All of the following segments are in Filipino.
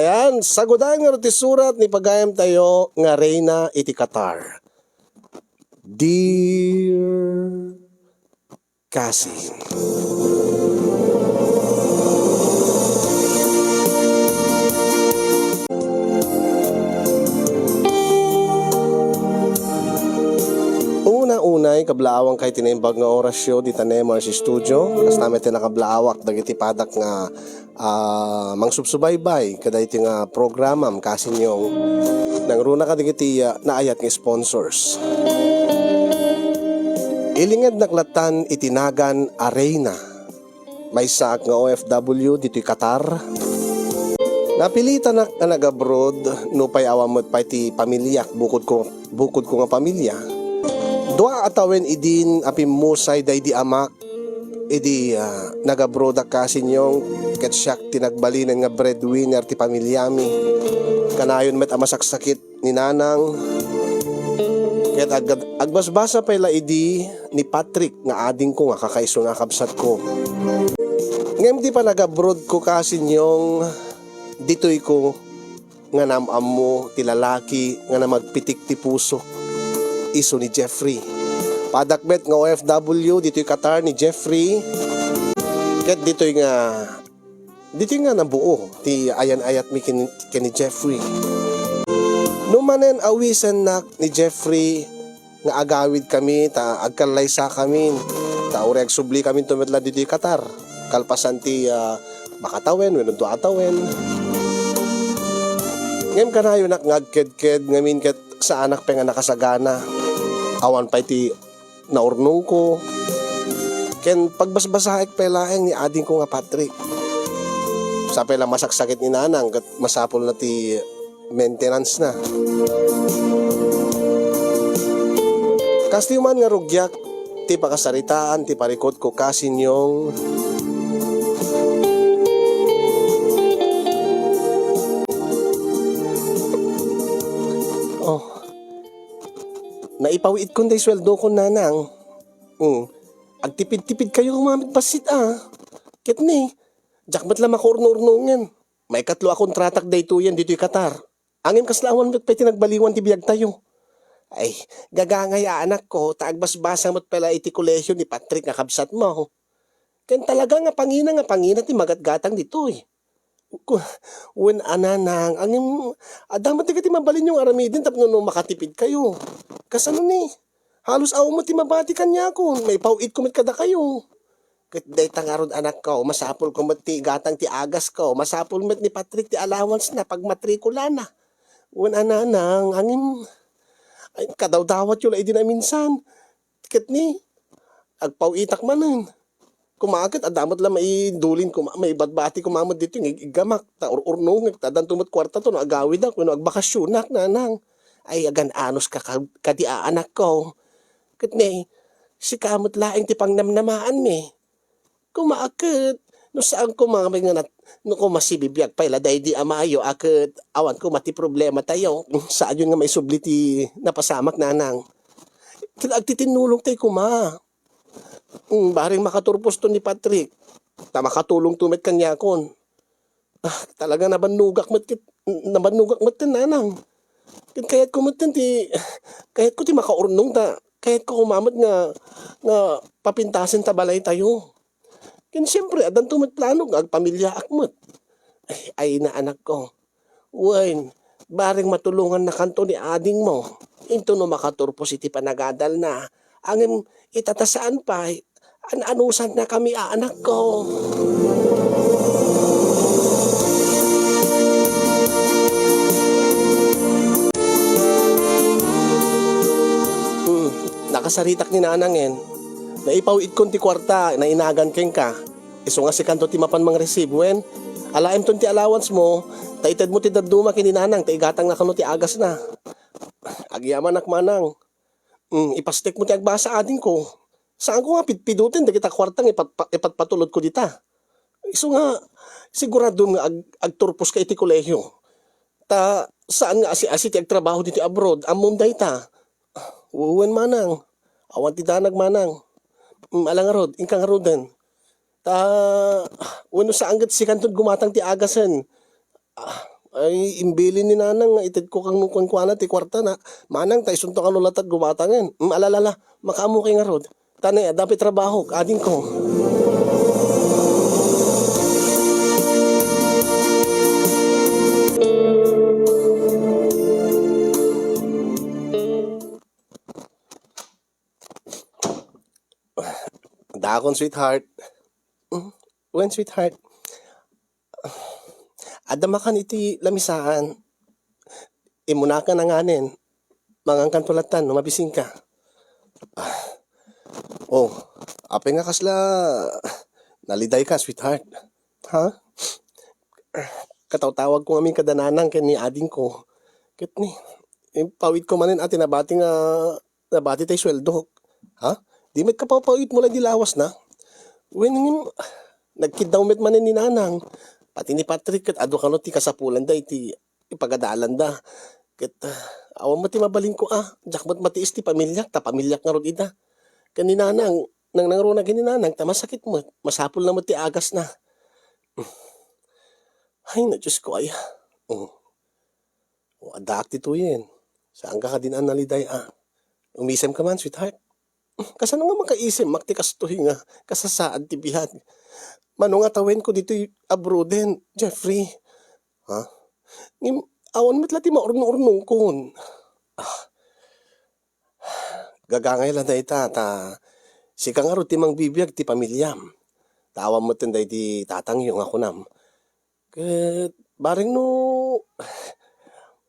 Ayan, sagudan nga ti surat ni pagayam tayo nga Reyna iti Qatar. Dear Cassie, una-unay kablaawang kay tinimbag nga orasyo di tanemar si studio. Kas namin tinakablaawak dagiti padak nga mangsubsubaybay kada iti nga programam kasi nyong nangruna ka dagiti naayat nga sponsors. Ilingad naklatan itinagan Arena may saak nga OFW dito Qatar. Napilita na nag-abroad no pay awamot pa iti pamilyak bukod ko nga pamilya. Dua atawen idin apimusay day di amak idi nag-abroad kasi nyong ket siyak tinagbalinan nga breadwinner ti pamilyami. Kanayon met amasaksakit ni nanang ket agbasbasa pala idi ni Patrick nga ading ko nga kakaiso nga kabsat ko. Ngem di pa nag-abroad ko kasi nyong ditoy ko nga namam mo ti lalaki nga na magpitik ti puso iso ni Jeffrey. Padakbet nga OFW dito'y Qatar ni Jeffrey. Ket dito'y nga nabuo ti ayan-ayat mi ken ni Jeffrey. Numanen awisan nak ni Jeffrey nga agawid kami ta agkalaysa kami ta ureg subli kami tumetla dito'y Qatar. Kalpasan ti makatawen wenno atawen. Ngem kanayon nak ngagked-ked ngamin ket sa anak pa nga nakasagana. Awan pa iti naurnong ko. Ken pagbasbasaek pelaeng ni ading ko nga Patrick. Sa pela masaksakit ni nanang ket masapol na ti maintenance na. Kasti man nga rugyak ti pakasaritaan ti parikot ko kasi nyong naipawid ko day sweldo ko nanang. Agtipid-tipid kayo kumamit basit Ket ni, jakmat lang makurno-urnongan. May katlo akong tratak day to yan dito'y Qatar. Angin kaslawan mo't pwede nagbaliwan ti biyag tayo. Ay, gagangay anak ko, taagbasbasa mo't pala iti kolehyo ni Patrick nga kabsat mo. Ken talaga nga pangina ti magatgatang dito'y. Wen ananang angin adamat ti mabalin yung aramidin tapno no makatipid kayo. Kasano ni? Halos aw mo ti mabati kanya ko. May pauit kumit kada kayo. Ket day tangarod anak ko, masapol ko met ti gatang ti agas ko, masapol met ni Patrick ti allowance na pag matrikula na. Wen ananang angin ay kadawdawat yun ay di na minsan. Ket ni agpauitak manen. Kumakit adamat lang maidulin ko may badbati ko mamad dito ng igamak ta ururnong tadan tumot kwarta to no agawid ako no agbakasyonak nanang ay agan anos ka kadi anak ko ket ne si kamot laeng ti pangnamnamaan me kumakit no saan ko mamay nga no ko masibibiyag pala day di amayo aket awan ko mati problema tayo saan yun nga may subli ti napasamak nanang ket agtitinulong tay kuma. Baring makaturpos to ni Patrick. Ta makatulong tumet kanyakon. Talaga nabanugak mat nanang. Kayat ko kayat ko ti makaurnong ta. Kayat ko kumamad nga papintasin ta balay tayo. Ken siyempre adan tumet plano agpamilya akmat. Ay na anak ko. Wen, baring matulungan na kanto ni ading mo. Into no makaturpos iti panagadal na. Angin itatasaan pa, anusan na kami anak ko. Nakasaritak ni nanangin. Naipawid kon ti kwarta, na inagan keng ka. Iso nga si kanto ti mapan mang receive, wen. Alaim ton ti allowance mo, taited mo ti daduma kini nanang, taigatang na kano ti agas na. Agyaman akmanang. Ipastek mo ti agbasa ading ko. Saan ko nga pitpidutin da kita kwartang ipatpatulod ko dita. Iso nga sigurado nga agturpos ka iti kolehyo. Ta saan nga asi ti agtrabaho dito abroad amon dayta. Uwen manang. Awan ti danag manang. Alangarod ingkang aroden. Ta wenno saan gat si kanton gumatang ti agasen. Ay, imbili ni nanang nga ited ko kang nukang kuana ti kwarta na. Manang tayo sunto ka nulatag gumatangan. Alalala, makamu kay nga rod. Tanay, dapat trabaho, ading ko. Dakon, sweetheart. When, sweetheart? Adamakan iti lamisaan. Imuna ka na nganin. Mangangkan tulatan, mabising ka. Oh, apay nga kasla. Naliday ka, sweetheart. Ha? Kataw-tawag ko aming kadananang ken ni ading ko. Ket ni, pawid ko manin ati nabati tay sweldo. Ha? Di met kapapawid mo lang di lawas na. When nagkidaw met manin ni nanang. Pati ni Patrick ket ado kano ti kasapulan da iti ipagadalan da. Ket awan mo ti mabalin ko jakmat matiis ti pamilyak ta pamilyak nga rod ida. Ken ni nanang nang nangruna ken ni nanang ta masakit mo. Masapul na mo ti agas na. Ay, na Diyos ko ay. Adak ti tuyen. Saan ka din naliday Umisem ka man, sweetheart. Kasano nga makaisem, maktikas to nga, kasasaan ti bihan. Mano nga tawen ko dito abroden, Jeffrey. Ha? Awan met lati maurnong-urnong kon. Gagangay lang na ita, sika nga ro ti mang bibiyag ti pamilyam. Tawam mo tinday ti tatang yung ako nam. Ket baring no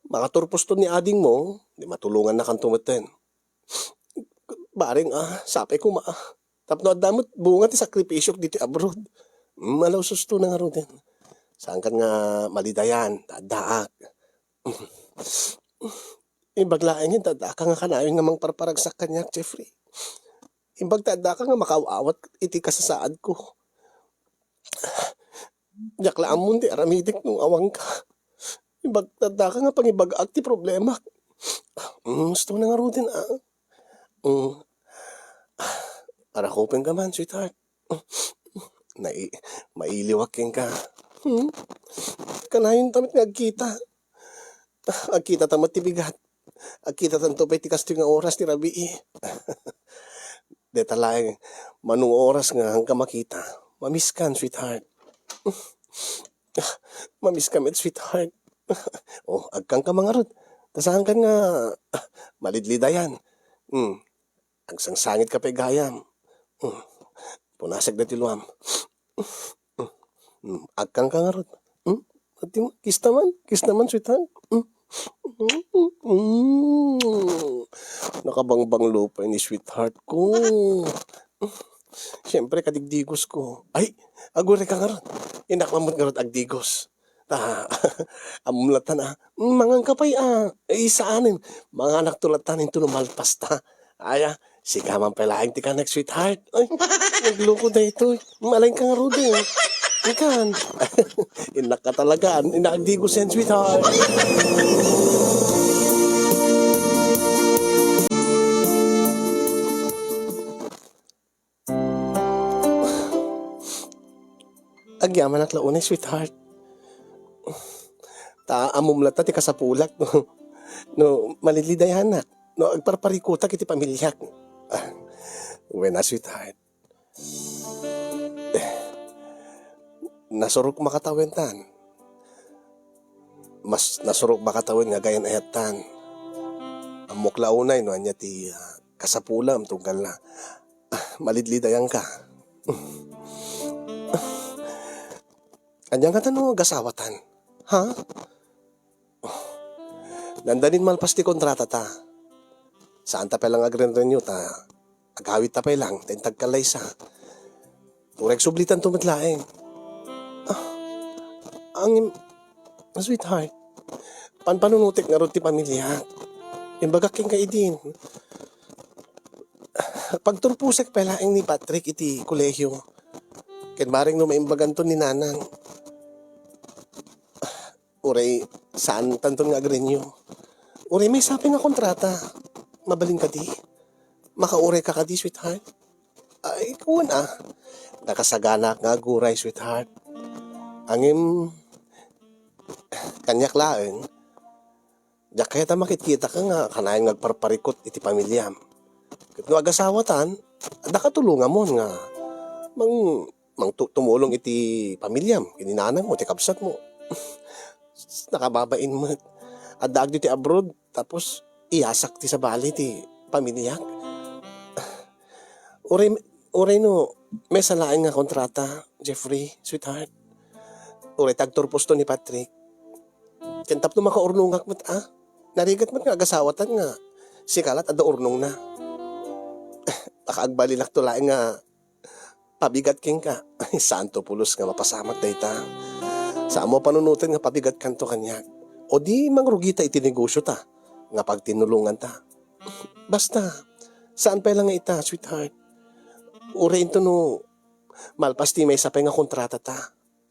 makaturpos to ni ading mo, di matulungan na kang tumeten. Baring sapay ko tapno adamot bunga ti sakripisyo dito abroad. Malaw susto na nga ro din. Saan kan nga malidayan, tadaak. Ibaglaeng yung tadaka nga kanayon nga mang parparagsak kanyak, Jeffrey. Imbag tadaka nga makawawat iti kasasaad ko. Yaklaan mo di aramidik nung awang ka. Ibagtanda ka nga pangibag-ag ti problema. Gusto na nga ro din Arakopin ka man, sweetheart. Mailiwaking ka. Kanayon tamit nga agkita. Agkita tamat ti bigat. Agkita tanto pa ti kasto nga oras ti rabii. Detalay, manung oras nga hanggang makita. Mamiss kan, sweetheart. Mamiss ka met, sweetheart. Agkang ka mga rod. Tasahan kan nga malidlidayan. Agsang sangit ka pa gayam. Punasag na tiluam. Agkang ka nga rod. Kiss naman, sweetheart. Nakabangbang lupa ni sweetheart ko. Siyempre, kadigdigos ko. Ay, agure ka nga ron. Inakmamot nga ron agdigos. Amulatan Mangang kapay isaanin. Mga anak tulatan ito lumalpas ta. Sika man palaing ti ka sweetheart. Ay, nagloko na ito. Malaing ka nga ron din. Ikan. Inak ka talaga. Inaagdigos yan, sweetheart. Agyaman at launay, sweetheart. Amumlat ti kasapulak, no malilidayan na. No, agparparikutak iti pamilyak. Uwe na, sweetheart. Nasurok makatawentan. Mas nasurok makatawin nga gayan ayatan. Amok launay, no, anya ti kasapulam, tunggal na. Malidlidayan ka. Anyang nga tanong gasawatan. Ha? Nandanin malpas ti kontrata ta. Saan ta pelang agren-renew ta? Agawit ta pelang, tentag kalay sa. Urek sublitan tumatlaeng. Sweetheart, panpanunutik nga ron ti pamilya. Imbaga king kaidin. Pagturpusek pelaeng ni Patrick iti kolehyo. Ken maring no maimbagan to ni nanang. Uray, saan tanton nga agrenyo? Uray, may sabi nga kontrata. Mabaling ka di. Makauray ka di, sweetheart. Ay, kuwan Nakasagana nga guray, sweetheart. Angim, kanyak laeng. Diyak kaya ta makikita ka nga, kanayan ngagparparikot iti pamilyam. Kat no agasawatan, ada ka tulungan mo nga, tumulong iti pamilyam, kininanang mo, iti kabsat mo. Nakababain mo. Adag di ti abroad, tapos iyasak ti sa bali ti pamilyak. Uray no, may salaing nga kontrata, Jeffrey, sweetheart. Uray tagturpos to ni Patrick. Kentap no makaurnungak mat narigat mat nga agasawatan nga. Sikalat ada urnong na. Nakaagbalinak to laing nga pabigat king ka. Santo pulos nga mapasamat dayta. Sa amo panunutan nga pabigat kanto kanyak. O di mangrugita iti negosyo ta. Nga pagtinulungan ta. Basta, saan pa lang nga ita, sweetheart? Uray ito no, malpas di may sapay nga kontrata ta.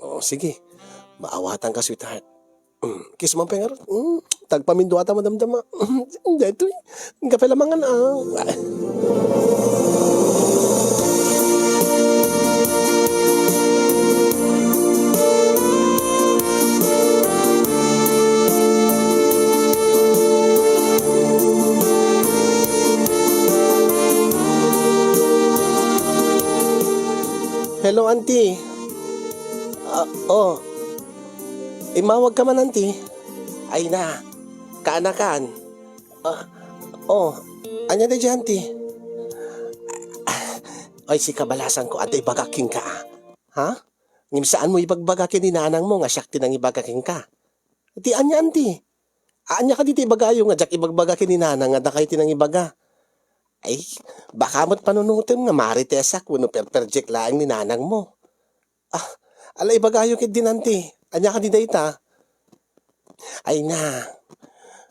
O sige, maawatan ka, sweetheart. Kiss mo pa nga ron. Tagpamindu ata madamdama. Dito eh. Kapelamangan Hello, auntie. Imawag ka man, auntie. Ay na, kaanakan. Anya na dyan, auntie. Ay, si kabalasan ko, ante ibagaking ka. Ha? Ngimsaan mo ibagbagakin ni nanang mo, nga siyak tinang ibagaking ka. Di anya, auntie. Anya ka dito ibagayo nga, jak ibagbagakin ni nanang, nga dakay tinang ibaga. Ay, baka mo't panunutin nga maritesak, wano perperjek laang ni nanang mo. Ala ibagayo kit din, auntie. Anya ka di dayta? Ay na,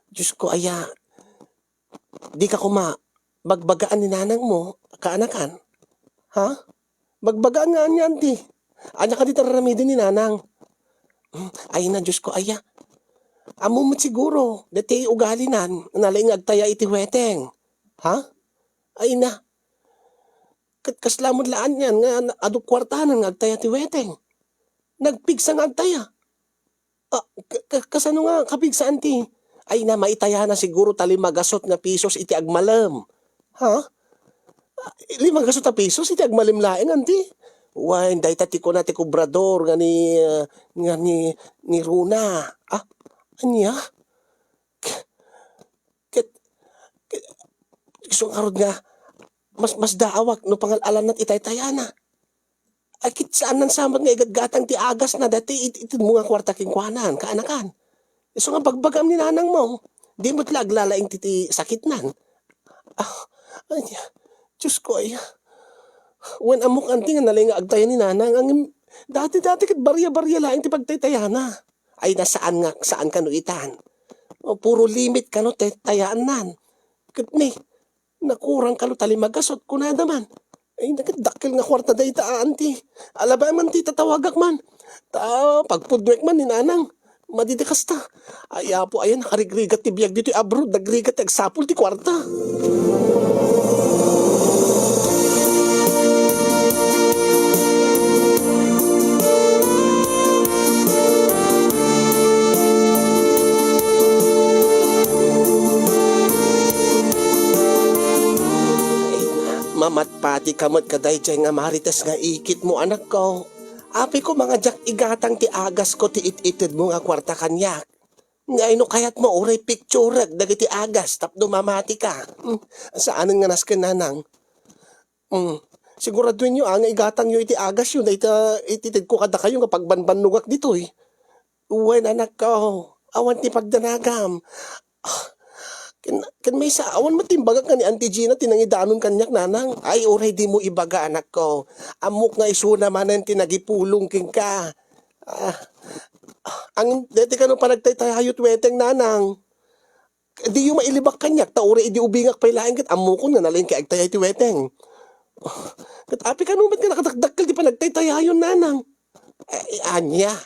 Diyos ko, aya, di ka bagbagaan ni nanang mo, kaanakan. Ha? Bagbagaan nga niya, auntie. Anya ka di tararamidin ni nanang. Ay na, Diyos ko, aya. Amo mo't siguro, dati ugali nan, nalaing agtaya iti weteng. Ha? Ay na, kaslamod laan yan, nga aduk kwartanan nga agtaya iti weteng. Nagpigsa nga agtaya. Kasano nga kapigsa, auntie? Ay na, maitaya na siguro tali magasot nga pisos iti agmalam. Ha? 5 na pisos iti agmalim laeng, auntie? Why, dahi tati ko na ti kubrador nga ni Runa. Anya? Isong arod nga, mas daawak no pangalalan nat itay-tayana. Ay kit saan nan samot nga igatgatang ti agas na dati iti mga kwarta kingkwanan, kaanakan. Iso nga bagbagam ni nanang mo, di mo't laglalaing ti sakit nan. Anya, Diyos ko ay, when amok anti nga nalay nga agtayan ni nanang, dati kit barya-barya laing ti pagtaytayana. Ay nasaan nga, saan ka no itan? Puro limit ka no tayaan nan. Kit ni, nakurang ka no tali magasot, kunada man. Ay, nakadakil nga kwarta day ta, auntie. Alaba man ti tatawagak man. Pagpudwek man ni nanang. Madidikas ta. Ay, apo, ayan, nakarigrigat ti biyag dito abroad. Nagrigat agsapul ti kwarta. Mamat pati kamot kaday dyan nga marites nga ikit mo, anak ko. Api ko mga jak igatang ti agas ko ti it-ited mo nga kwarta kanyak. Ngay no kayat mo uray picture dagiti agas tapno mamati ka. Saan nga nasken nanang? Siguraduhin nyo nga igatang nyo iti agas yun. Ititid ko kada kayo nga pagbanbanugak dito eh. Uwen anak ko, awan ti pagdanagam. Kan may sa awan matimbaga ka ni Auntie Gina tinangidanon kanyak nanang. Ay oray di mo ibaga anak ko. Amok nga iso naman tinagipulong king ka. Ang deti ka no panagtaytayayot weteng nanang. Di yung mailibak kanyak ta oray di ubingak pa ilaing kat amok ko na nalaing kay agtayay ti weteng. Kat api ka no ba't ka nakadakdakkel di panagtaytayayon nanang. Anya.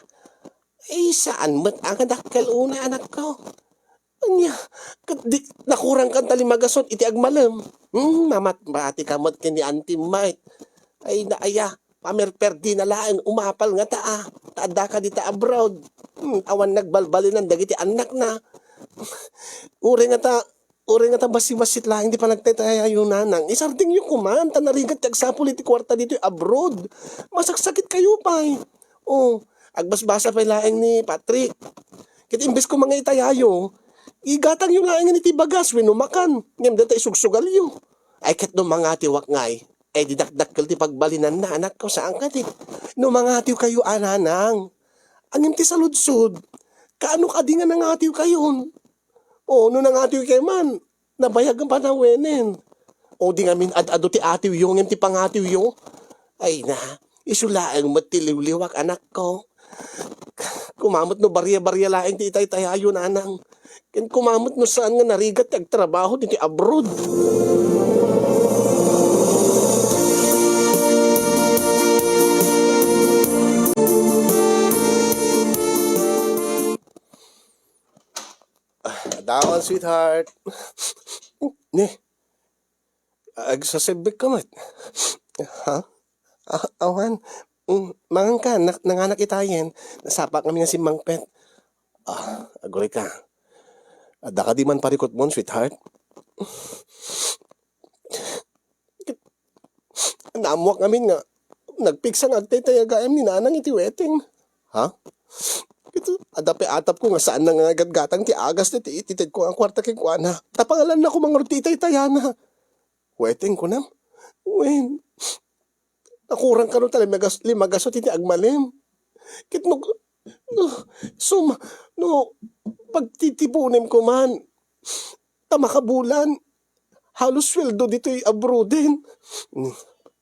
Saan mo't ang kadakkel una anak ko? Anya, nakurang kang talimagasot iti agmalam. Mamat bati kamot kini Auntie Mike. Ay naaya, pamerperdi na laang umapal nga taa. Taada ka dita abroad. Awan nagbalbalin ng dagiti anak na. Uri nga ta, uri nga ta basi-basit lang, hindi pa nagtatayayo nanang. Isarding yung kumanta, narigat tag sa politi kwarta dito abroad. Masaksakit kayo pa eh. Oh, agbasbasa pa laing ni Patrick. Kit imbes ko mga itayayo, igatang yung laing ni Tibagas, winumakan. Ngem data isugsugal yu. Ay kat no mga tiwak ngay, ay didakdakkel ti pagbalinan na anak ko saan ka ti. No mga tiw kayo ananang. Angin ti saludsod, kaano ka di nga nangatiw kayon? O, no nangatiw kayo man, nabayag ang panawenen. O, di nga min ad-ado ti atiw yung, ti pangatiw yung. Ay na, isulaang matiliw-liwak anak ko. Kumamot no barya-barya laing ti itay-tayayo na anang. Kumamot no saan nga narigat agtrabaho ti abroad. Dawan, sweetheart. Ne, agsasibik ka mat. Ha? Awan, mangang ka, nanganak itayin. Nasapa kami nga si Mang Pet. Agoy ka. Ada ka di man parikot mo, sweetheart. Namuak kami nga. Nagpiksa nga agtay-tayagayam ni nanang iti wedding. Ha? Ito, adape atap ko nga saan nga gadgatang ti agas na ti ititid ko ang kwarta kay Kuana. Tapangalan na ko mga rutitay tayana. Wedding ko nam. Wen. Nakurang ka no tala limagasot iti agmalim. Kit no, pagtitipunim ko man, tamakabulan, halos sweldo dito'y abroadin.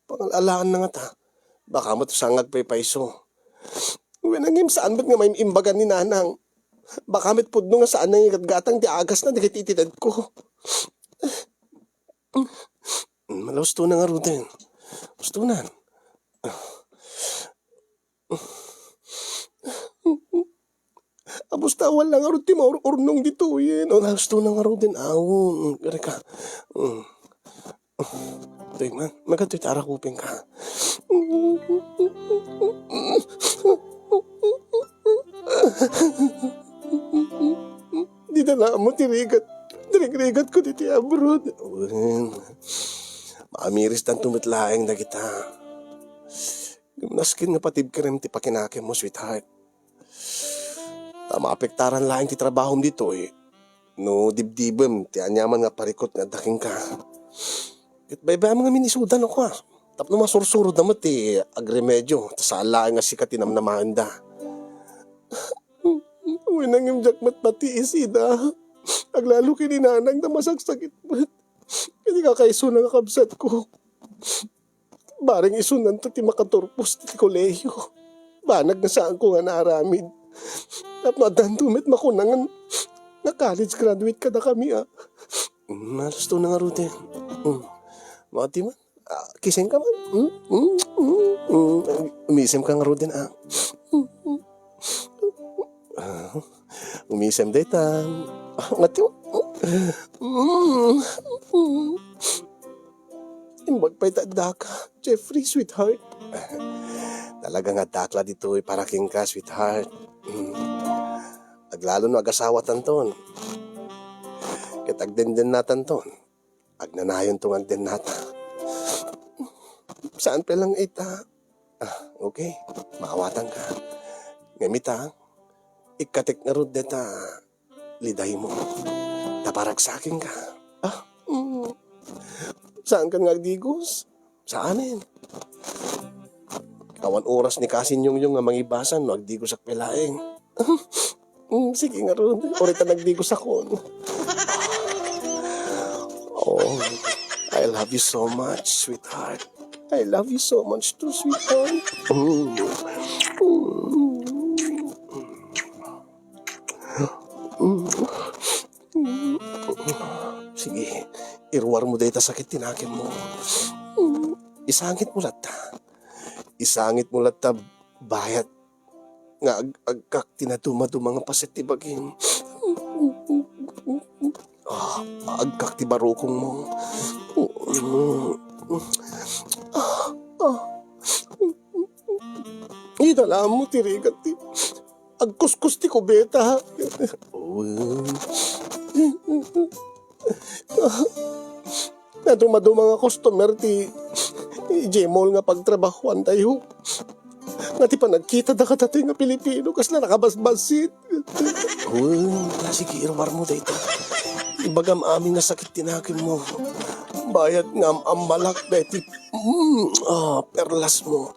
Pangalaan na nga ta, baka mo sangag payso. Wenangim saan ba't nga may imbagan ni nanang? Baka mit pudno nga saan nga gatgatang ti agas na dikititidad ko. Malaws to na nga rutin. Gusto na. Abos tawal lang arot ti maururnong dito yun. O gusto na nga rutin. Awon. Gari ka. Doy man. Magato'y tarakupin ka. Di na lang mo tirigat. Dirigrigat ko diti abroad. Maamiris tan tumitlaeng na kita. Naskin nga patib kerem ti pakinakim mo, sweetheart. Maapektaran lang ti trabahom dito eh. No dibdibem ti anyaman nga parikot nga daking ka. Ket baybay mga minisudan ako ah. Tapno masursuro damat ti agremedyo. Tasala nga sikat tinamnamahan da. Winangim jakmat pati isida. Aglalo kininanang na masagsakit mat. Hindi ka kaiso na kakabsat ko. Baring isunan to ti makaturpos ti kolehiyo. Banag na saan ko nga naaramid. Tapno adan tumit makunangan na college graduate ka na kami ah. Malas to na nga rute. Mati man. Kising ka man. Umisem ka nga rute ah. Umisem daytan. Ngati mo. Imbag pa'y tanda ka, Jeffrey, sweetheart. Talaga nga dakla dito para king ka, sweetheart. Aglalo no agasawa tanton. Kitag din natan ton. Agnanayon tong din nata. Saan pa lang ita? Okay, maawatan ka. Ngamita, ikatik na rod deta, liday mo. Taparagsakin ka. Saan ka nagdigos? Saanin? Kawan oras ni Kasin yung nga mangibasan, magdigos ak pelaeng. Sige nga ron, orita nagdigos ako. Oh, I love you so much, sweetheart. I love you so much too, sweetheart. Sige, irwar mo dahita sakit tinakin mo. Isangit mo lata. Isangit mo lata bayat. Nga agkak tinatuma-tu mga pasit tibagin. Agkak ti barukong mo. Italaan mo tirigat ti. agkuskus ti kubeta. Oh. Na dumado mga customer ti J-Mall nga pagtrabahuan tayo. Nga ti pa nagkita da katatoy nga Pilipino kasla nakabasbasit. Sige, irwar mo dito. Ibagam amin nga sakit tinakin mo. Bayad nga malak dahiti. Perlas mo.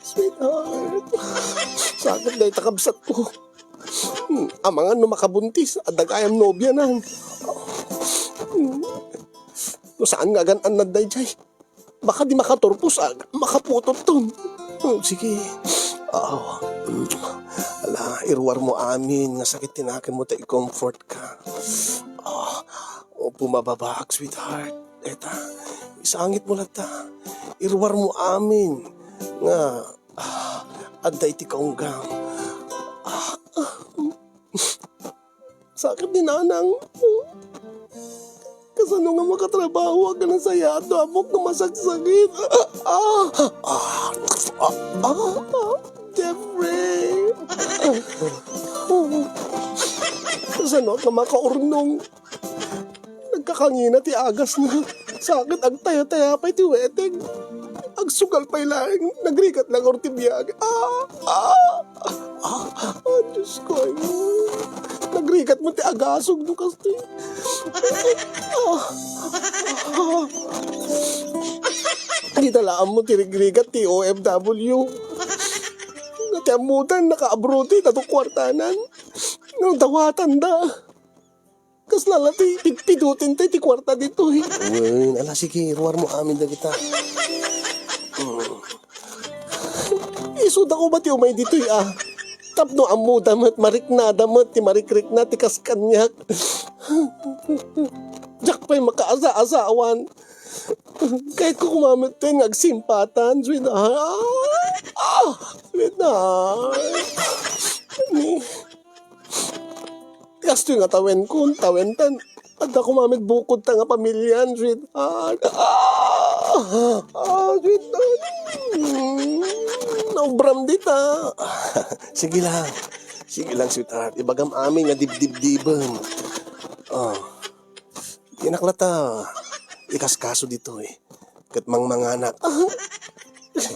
Sweetheart. Sakit dahil takabsat ko. Amangan no makabuntis. Adagayam nobya nan. No saan nga ganan na dayjay? Baka di makaturpos makaputot ton. Sige. Ala, irwar mo amin nga sakit tinakin mo ta i-comfort ka. Pumababak, sweetheart. Eta, isangit mo lang ta. Irwar mo amin nga aday ti kaunggang. Sakit ni nanang. Kasano nga makatrabaho ka na sayado, amok na masagsagit. Jeffrey. Kasano ka makaurnong. Nagkakangina ti agas na. Sakit ang taya-taya pa iti weteng. Ang sugal pa'y lang. Nagrikat lang or tibiyag. Diyos ko. Nagrikat mo ti agasog no kasi. Hindi talaan mo tirigrigat ti OFW. Natiamutan naka-abroad natong kwartanan. Nung dawatan da. Kas lalati, pidutin tayo ti kwarta dito eh. Ala sige, ruwar mo amin na kita. Isuda ko ba ti umay dito eh Tapno amu damat, marik na damat, ti marikrik na ti kaskanyak. Diyak pa'y makaasa-asawan. Kahit ko kumamit tayo ngagsimpatan, sweetheart. Sweetheart. Kasto yung atawen ko, tawentan. At ako mamit bukod ta nga pamilyan, sweetheart. Sweetheart. Naubram dita. Sige lang. Sige lang, sweetheart. Ibagam amin nga dibdib-diban. Tinaklata. Ikaskaso dito eh. Kat mga anak. Diyos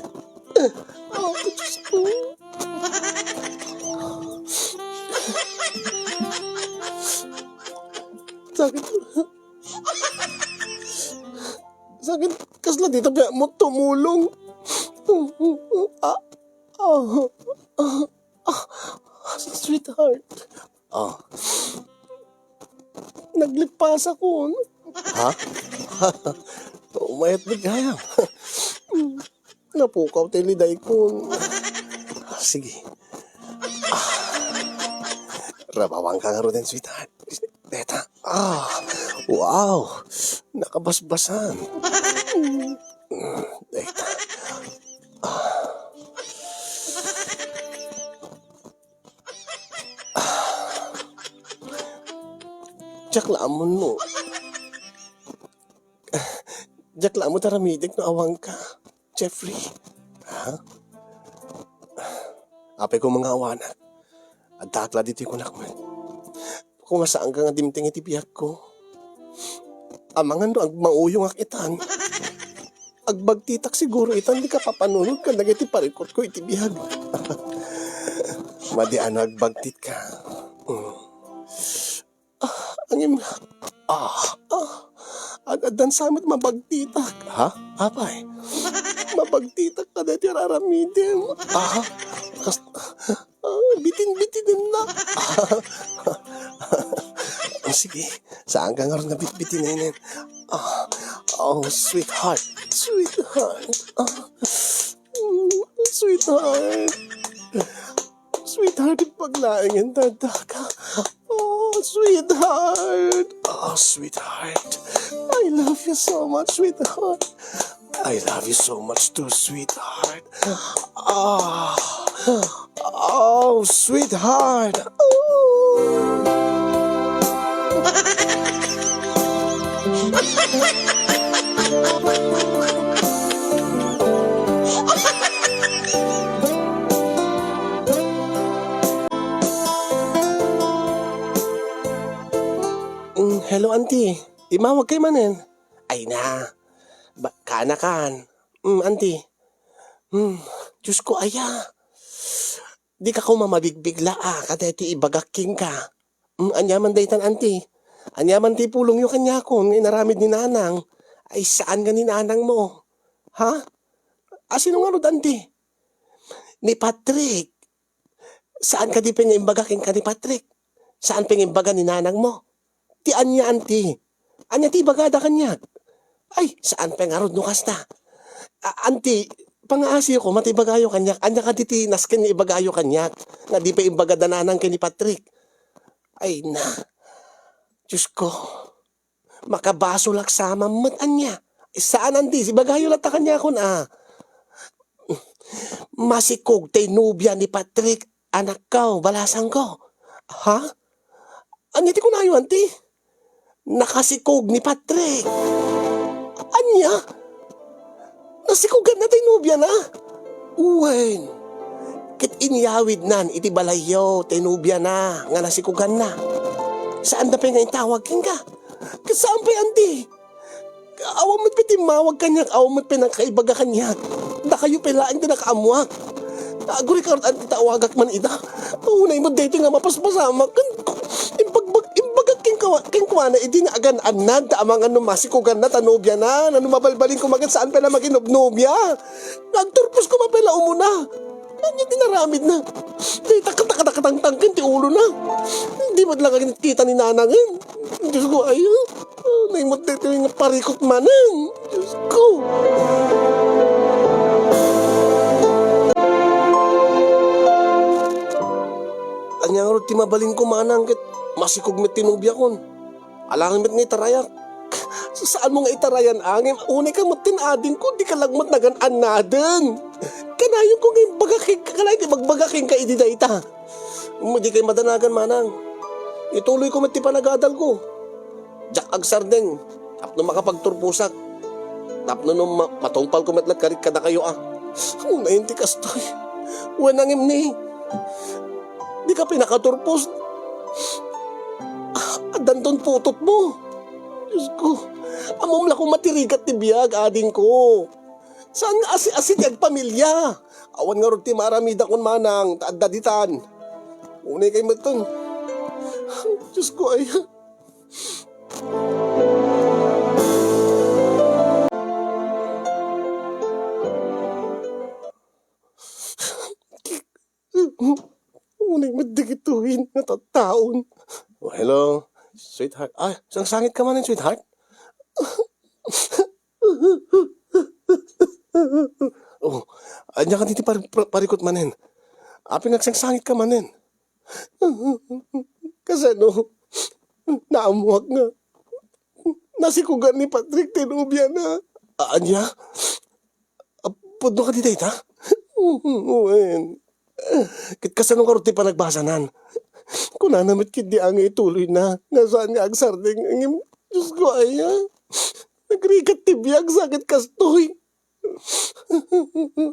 ko. Sakit kasla dito kaya mo tumulong. Sweetheart. Naglipas ako. Ha? Umayat bigayam. Napukaw tiliday ko. Sige. Rabawang ka nga rin, sweetheart. Beta. Wow. Nakabasbasan. Beta. Jack lamon mo. Jack lamon taramidik no awang ka. Jeffrey. Ha? Apay ko mga awanan. At dakla dito yung kunakman. Kung saan ka nga dimting itibiyak ko. Amangan no, agmauyong akitan. Agbagtitak siguro itan, di ka papanunod ka, nagiti parikot ko itibiyag. Madiano agbagtit ka. Angim, adan samit mabagtitak. Ha? Apay? Mabagtitak ka dati raramidin. Bitin-bitinin na. Sige, saan ka nga rin nabit-bitinin? Sweetheart. Sweetheart. Sweetheart. Sweetheart, paglaingin tanda ka. Sweetheart. Sweetheart. I love you so much, sweetheart. I love you so much too, sweetheart. Sweetheart. hello, auntie. Imawag kay manen. Ay na. Kanakan. Auntie. Diyos ko, aya. Di ka ko mamabigbigla kadeti ibagaking ka. Anyaman daytan, auntie. Anyaman ti pulong yung kanya ko, inaramid ni nanang. Ay, saan nga ni nanang mo? Ha? Sino nga ro, auntie? Ni Patrick. Saan ka di pengimbagaking ka ni Patrick? Saan pengimbaga ni nanang mo? Ti anya, auntie. Anya ti bagada kanya. Ay, saan pengarod no kasta? Auntie, pangaasi ko, matibagayo kanya. Anya ka diti nasken ni ibagayo kanya. Nga di pa imbagada nanang kay ni Patrick. Ay na. Diyos ko. Makabaso laksama mat anya. Saan, auntie? Si bagayo lata kanya kon Masikog tay nubya ni Patrick. Anak ko, balasan ko. Ha? Anya ti kunayo, auntie? Nakasikog ni Patrick. Anya? Nasikogan na tayo nubya na? Uwen. Kit inyawid nan, iti balayo, tayo nubya na, nga nasikogan na. Saan na pa nga itawagin ka? Kasaan pa auntie? Awang mo't pitimawag kanyak, awang mo't pinakaibaga kanyak. Da kayo pilaan din nakaamuak. Aguri ka auntie tawagak man ida. Unay mo dito nga mapaspasama. Imbagak king kuwana, idi nga agan anad, amang masikogan na, tanobya na, mabalbalin ko magad saan pala maginobnobya. Nagturpos ko mapela umuna. Kanya dinaramid na. Di takatakatangkin ti ulo na. Hindi mo lang kita ni nanangin. Diyos ko, ayaw. Naimot dito yung parikot manang. Diyos ko. Anya nga ro ti mabalin ko manang kit masikog met tinubya kon. Alangan met ni tarayak. Saan mo nga itarayan angin? Unay kang matinadin ko, di ka lagmat nagan anaden. Kanayon ko ngayon bagaking ka, kanayon magbagaking ka idi dayta. Di kay madanagan manang. Ituloy ko mati panagadal ko. Jak agsardeng, tapno makapagturpusak. Tapno nung matungpal ko metlat karit kada kayo Unay ti kastoy. Wanangim ni. Di ka pinakaturpos. Danton putot mo. Diyos ko. Amom la kong matirigat ti biyag, ading ko. Saan asin yag pamilya? Awan nga ron ti maramida kon manang, taadaditan. Unay kay matun. Diyos ko ay. Unay madigituhin na taon. Oh, hello, sweetheart. Sang sangit ka man, sweetheart? Oh, anya ka diti parikot manen. Pinagsangsangit ka manen. Kasi naamuak nga. Nasikugan ni Patrick, tinubya na. Anya? Pudno ka diti, ha? Uwen. Kit kasanong karuti pa nagbasanan. Kuna naman kit di ang ituloy na. Nasaan nga ang sarding. Diyos ko ay nagrikat tibiyag sakit kastoy.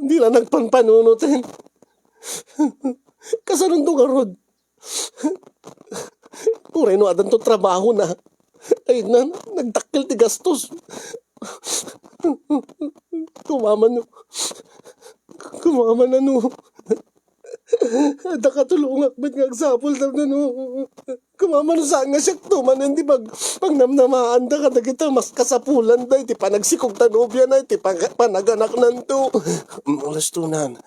Di lang nagpanpanunutin. Kasanong to karod. Uray no adan to trabaho na. Ay na, nagdakil ti gastos. Kumaman na no. Ada katulungak ba't nga agsapol na Kumaman saan nga siya tuman. Hindi pag namnamaan da ka na kita mas kasapulan da. Iti panagsikog tanubya na. Iti panaganak nanto. Ulas tunan.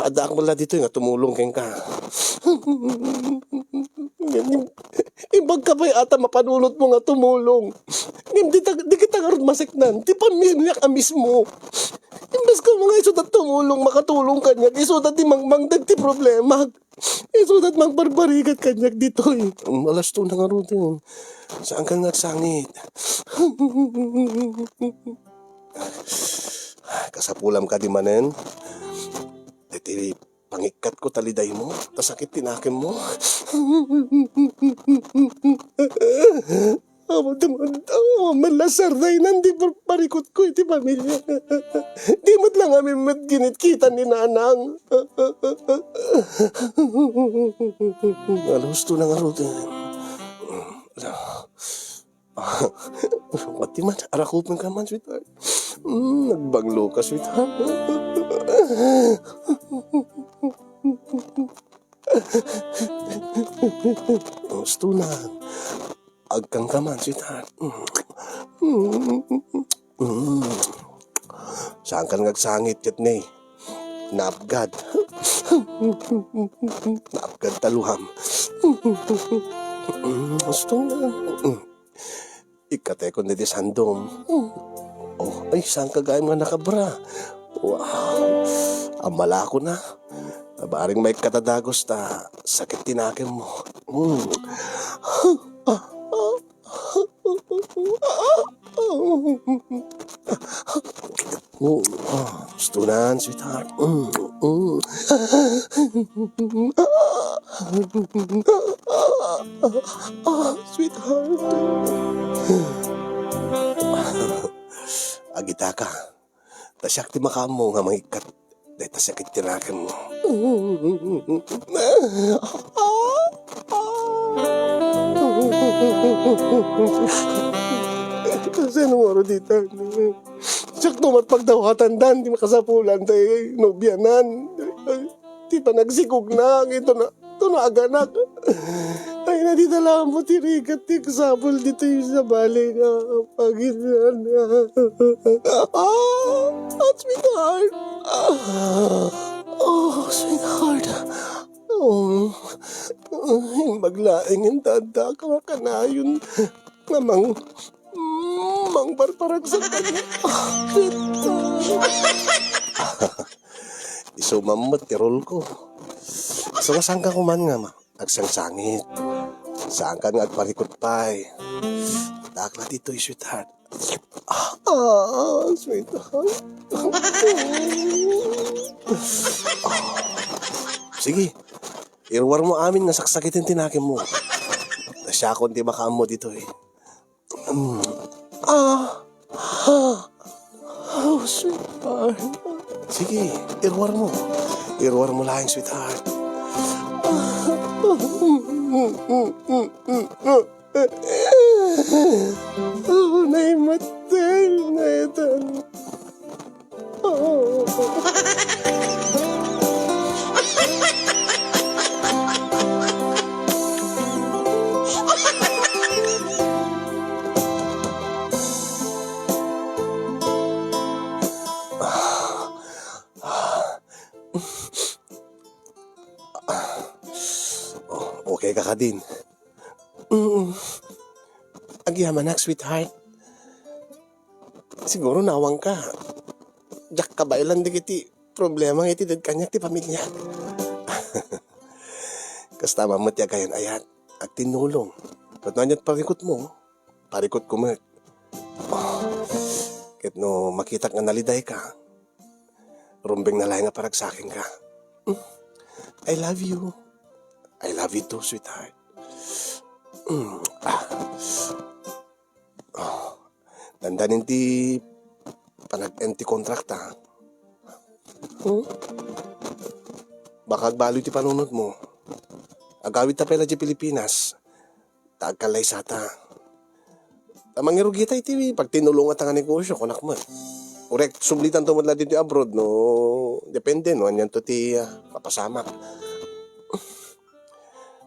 Ada ang wala dito nga tumulong keng ka. Ibag ka ba ata mapanulot mo nga tumulong. Di kita karod masiknan. Di pamilya ka mismo. Imbes ka mga isudat tumulong, makatulong kanyak. Isudat di mangmangdag ti problema. Isudat mangbarbarigat kanyak dito Alas to na nga rin. Saan ka nagsangit? Kasapulam ka di manen. Iti pangikat ko taliday mo. Tasakit tinakim mo. Malasar na yun. Di parikot ko iti pamilya. Di mo't lang kami ginit-kita ni nanang. Alas to na nga rin. Pati man, arakupin ka man, sweetheart. Nagbanglo ka, sweetheart. Gusto na. Agkang ka man, sweetheart. Saan ka nagsangit, Yatney? Napgad. Napgad taluham. Gusto na. Ikatay ko na di sandom. Oh, ay, saan ka gayang nga nakabra? Wow, amala ko na. Baring may katadagos ta, sakit tinakin mo. Gusto na, sweetheart. Sweetheart. Agita ka. Tasyak ti makamo nga mangikat. Dahil tasyak itirakan mo. Kasi nung araw dito, siyak tumat pagdawatan dan, di makasapulan tayo nobyanan. Di pa nagsikog na, ito na aganak. Ay, nadita lang mo, tirikat, ti kasapul dito yung sa bali nga, paginan. Sweetheart. Sweetheart. Maglaing yung tanda ka kanayon. Namang barparag sa kanya. Isumamot, tirol ko. So, saan ka kuman nga, ma? Agsangsangit. Saan ka nga agparikot pa'y? Dakla dito, sweetheart. Sweetheart. Sige, irwar mo amin nga saksakitin tinakin mo. Nasya ko hindi makaamo dito eh. Sweetheart. Sige, irwar mo. Irwar mo lang, sweetheart. Naimatay na ito. Okay ka din. Agyaman na, sweetheart. Siguro nawang ka. Jack kabailan di kiti problema nga iti dad kanya ti pamilya. Kasta mamatya kayan ayat at tinulong. Ba't nanyat parikot mo? Parikot ko mo. Kahit no makita nga naliday ka, rumbeng na lang nga paragsakin ka. I love you. I love you too, sweetheart. Dandanin ti panag-empty contract ha. Baka agbalo ti panunod mo. Agawid ta pala di Pilipinas. Taagkalay sa ta. Tamang irugita iti pag tinulungan ta nga negosyo kunak mo. Correct, sublitan to madla dito abroad no. Depende no anyan to ti papasamak.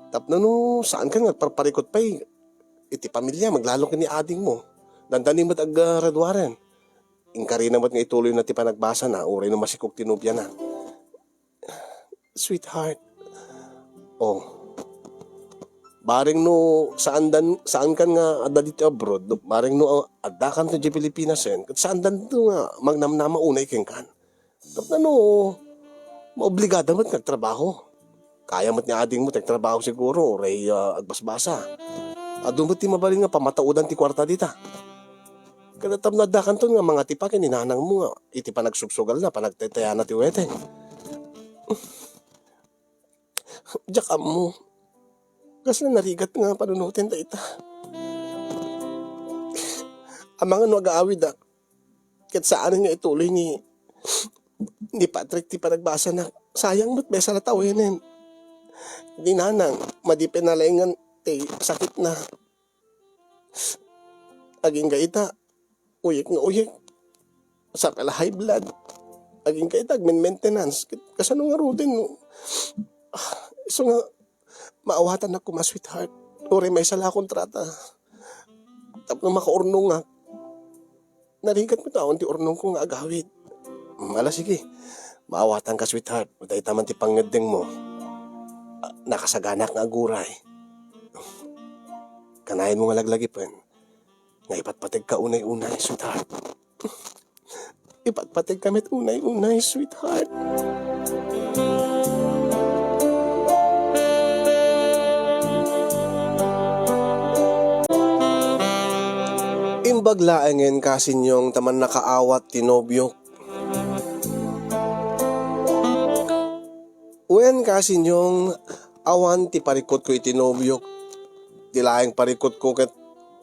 Tapno no saan ka nga parparikot pa iti pamilya maglalo ka ni ading mo. Dandanin mo't ag-radwaren. Ingkari naman nga ituloy na ti panagbasa na, uray no masikog tinubya na. Sweetheart. Oh. Baring no, saan kan nga adda dito abroad, baring no, adda kan to di Pilipinas saan dan to nga, magnamnama unay keng kan. Tapos no, maobligada mo't nagtrabaho. Kaya mo't ni ading mo, nagtrabaho siguro, uray agbasbasa. Adumot ti mabaling nga pamataudan ti kwarta dita. Kanatam na dakan to nga mga tipa kininanang mo nga. Iti pa nagsubsugal na, panagtetaya na ti weteng. Diyak mo. Kasi narigat nga panunutin ta ita. Ang mga nag-aawid kahit saan nga ituloy ni Patrick ti panagbasa na sayang mo't besa na tawinin. Di nanang, madipin na laingan sakit na. aging kaita, uyek nga uyek, sa pala high blood, aging kaita, agmin maintenance, kasano nga rodin, no? So nga, maawatan ako, ma sweetheart, uri may sala kontrata, tapos makaurnong nga, narigat mo taon, ti urnong ko nga agawid. Mala, sige, maawatan ka, sweetheart, matay taman ti pangadeng mo, nakasaganak nga aguray. Kanayin mo nga laglagipan, nga ipatpatig ka unay-unay, sweetheart. Ipatpatig kamit unay-unay, sweetheart. Imbaglaengen kasinyong taman nakaawat tinobyo. Uen kasinyong awan ti parikot ko itinobyo. Tilaeng parikot ko ket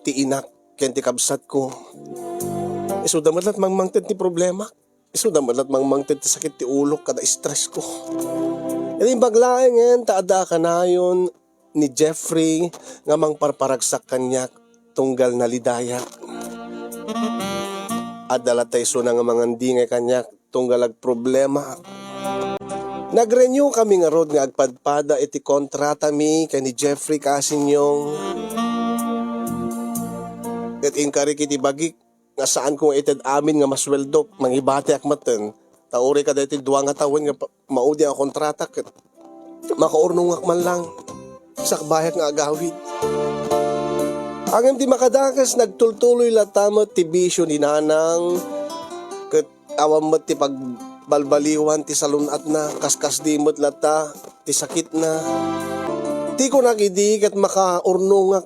ti inak ken ti kabsat ko. Isu damatlat mangmangted ti problema. Isu damatlat mangmangted ti sakit ti ulo kada stress ko. Iti baglaengen taada kanayon ni Jeffrey nga mangparparagsak kanyak tunggal na lidayak. Adala tayo so nga mga ngay kanyak tunggal ag problema. Nag-renew kami nga rod nga agpadpada iti kontrata mi kay ni Jeffrey kasinyong. Ket inkari kiti bagik nga saan kung ited amin nga masweldo mangibati akmaten. Tauri ka dati duwa nga tawen nga maudi ang kontrata ket makaurnong man lang sakbayak nga agawid. Ang di makadakas nagtultuloy latamot ti bisyo ni nanang ket awam met ti pagbalbaliwan ti salunat na kaskas dimot lata ti sakit na. Ti ko nakidi ket makaurnong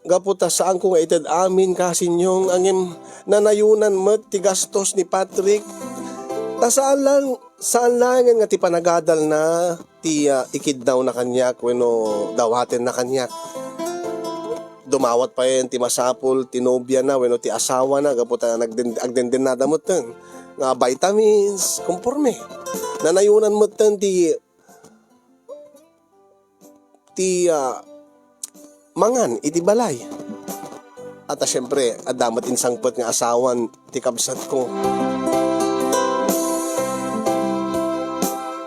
gaputa saan ko nga ited amin kasinyong angim nanayunan met ti gastos ni Patrick. Ta saan lang nga ti panagadal na ti ikidnaw na kanyak wenno dawaten na kanyak. Dumawat pa yan ti masapol, ti nobya na, weno ti asawa na, kaputa agdenden na damot ten. Nga vitamins, kumporme. Nanayunan mo ten mangan, iti balay. At syempre, adamat insangpot nga asawan, ti kabsat ko.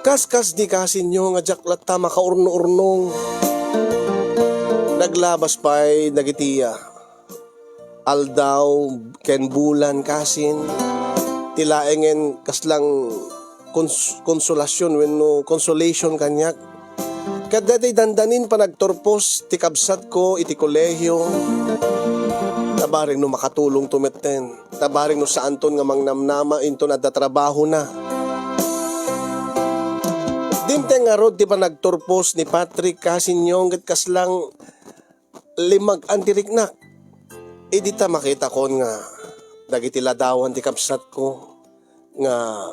Kaskas di kasinyo nga jaklat ta makaurno-urnong. Naglabas pa'y nagitiya. Aldaw, ken bulan kasin. Tilaengen kaslang konsolasyon, wenno consolation kanyak. Kadati dandanin pa nagtorpos, ti kabsat ko, iti kolehyo. Tabaring no makatulong tumeten. Tabaring no sa anton nga mangnamnama, into nadatrabaho na. Dinte nga rod, di pa nagtorpos ni Patrick kasinyong, ket kaslang limag antiriknak. Di ta makita ko nga dagiti ladawan ti kapsat ko nga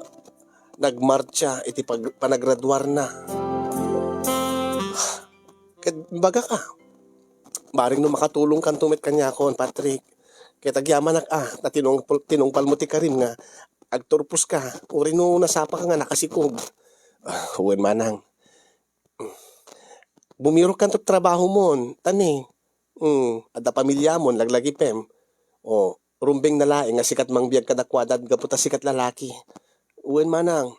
nagmarcha iti panagraduar na. Baga ka. Baring no makatulong kan tumit kanya kon Patrick. Kaya tagyaman na tinungpal mo ti Karim nga agturpos ka. Uri no nasapa ka nga nakasikog. Huwag manang. Bumiro ka to trabaho mo. Tani. Ada pamilya mo, laglagi pem. Rumbeng na laing nga sikat mangbiyag kadakwadad gaputa sikat lalaki. Uwen manang.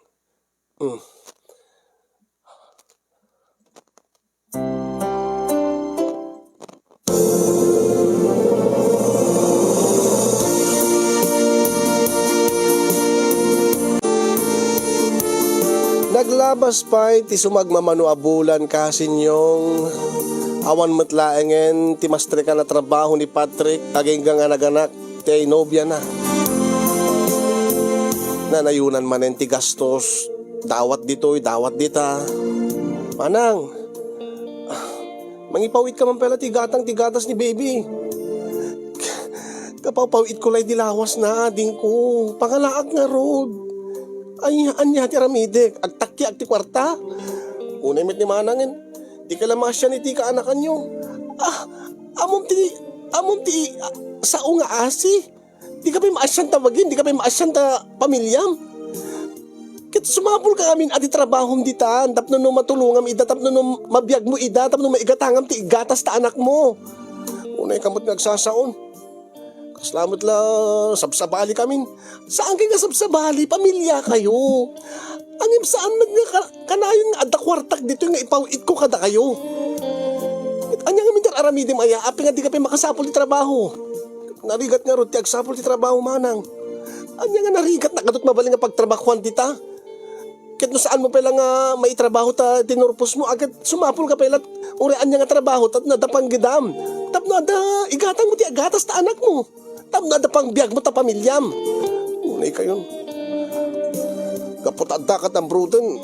Naglabas pa'y ti sumagmamanuabulan kasinyong awan matlaengen ti mastre ka na trabaho ni Patrick aging nga naganak ti nobya na. Nanayunan manen ti gastos dawat dito'y dawat dita. Manang, mangipawit ka man pala ti gatas ni baby. Kapapawit ko lay dilawas na ading ko. Pangalaag nga rod. Ay, anya ti ramidek. Agtakki agti kwarta. Unay met ni manangin. Di ka lang masyan iti ka anakan nyo. Amom ti sao nga asi. Di ka pa maasyan tawagin. Di ka pa maasyan ta pamilyam. Kit sumapul ka amin adi trabahom ditan. Tapno no matulungam ida. Tapno no mabiyag mo ida. Tapno maigatangam ti igatas ta anak mo. Unay kamot nagsasaon. Salamat lang, sabsabali kami. Saan kayo nga sabsabali? Pamilya kayo. Angim saan kanayon nga adda kwartak dito nga ipawit ko kada kayo. Anya nga mintar aramidi maya, api nga di ka pa makasapol di trabaho. Narigat nga ron, ti agsapol di trabaho manang. Anya nga narigat na kadot mabaling nga pagtrabahuan dita. Kahit no saan mo pala nga may trabaho ta tinurpos mo, agad sumapol ka pala uri anya nga trabaho tat nadapang gidam. Tapno ada igatang mo ti agatas ta anak mo. Tapno ada pang biyag mo ta pamilyam. Unay kayon. Kapot adda ka ng bruden.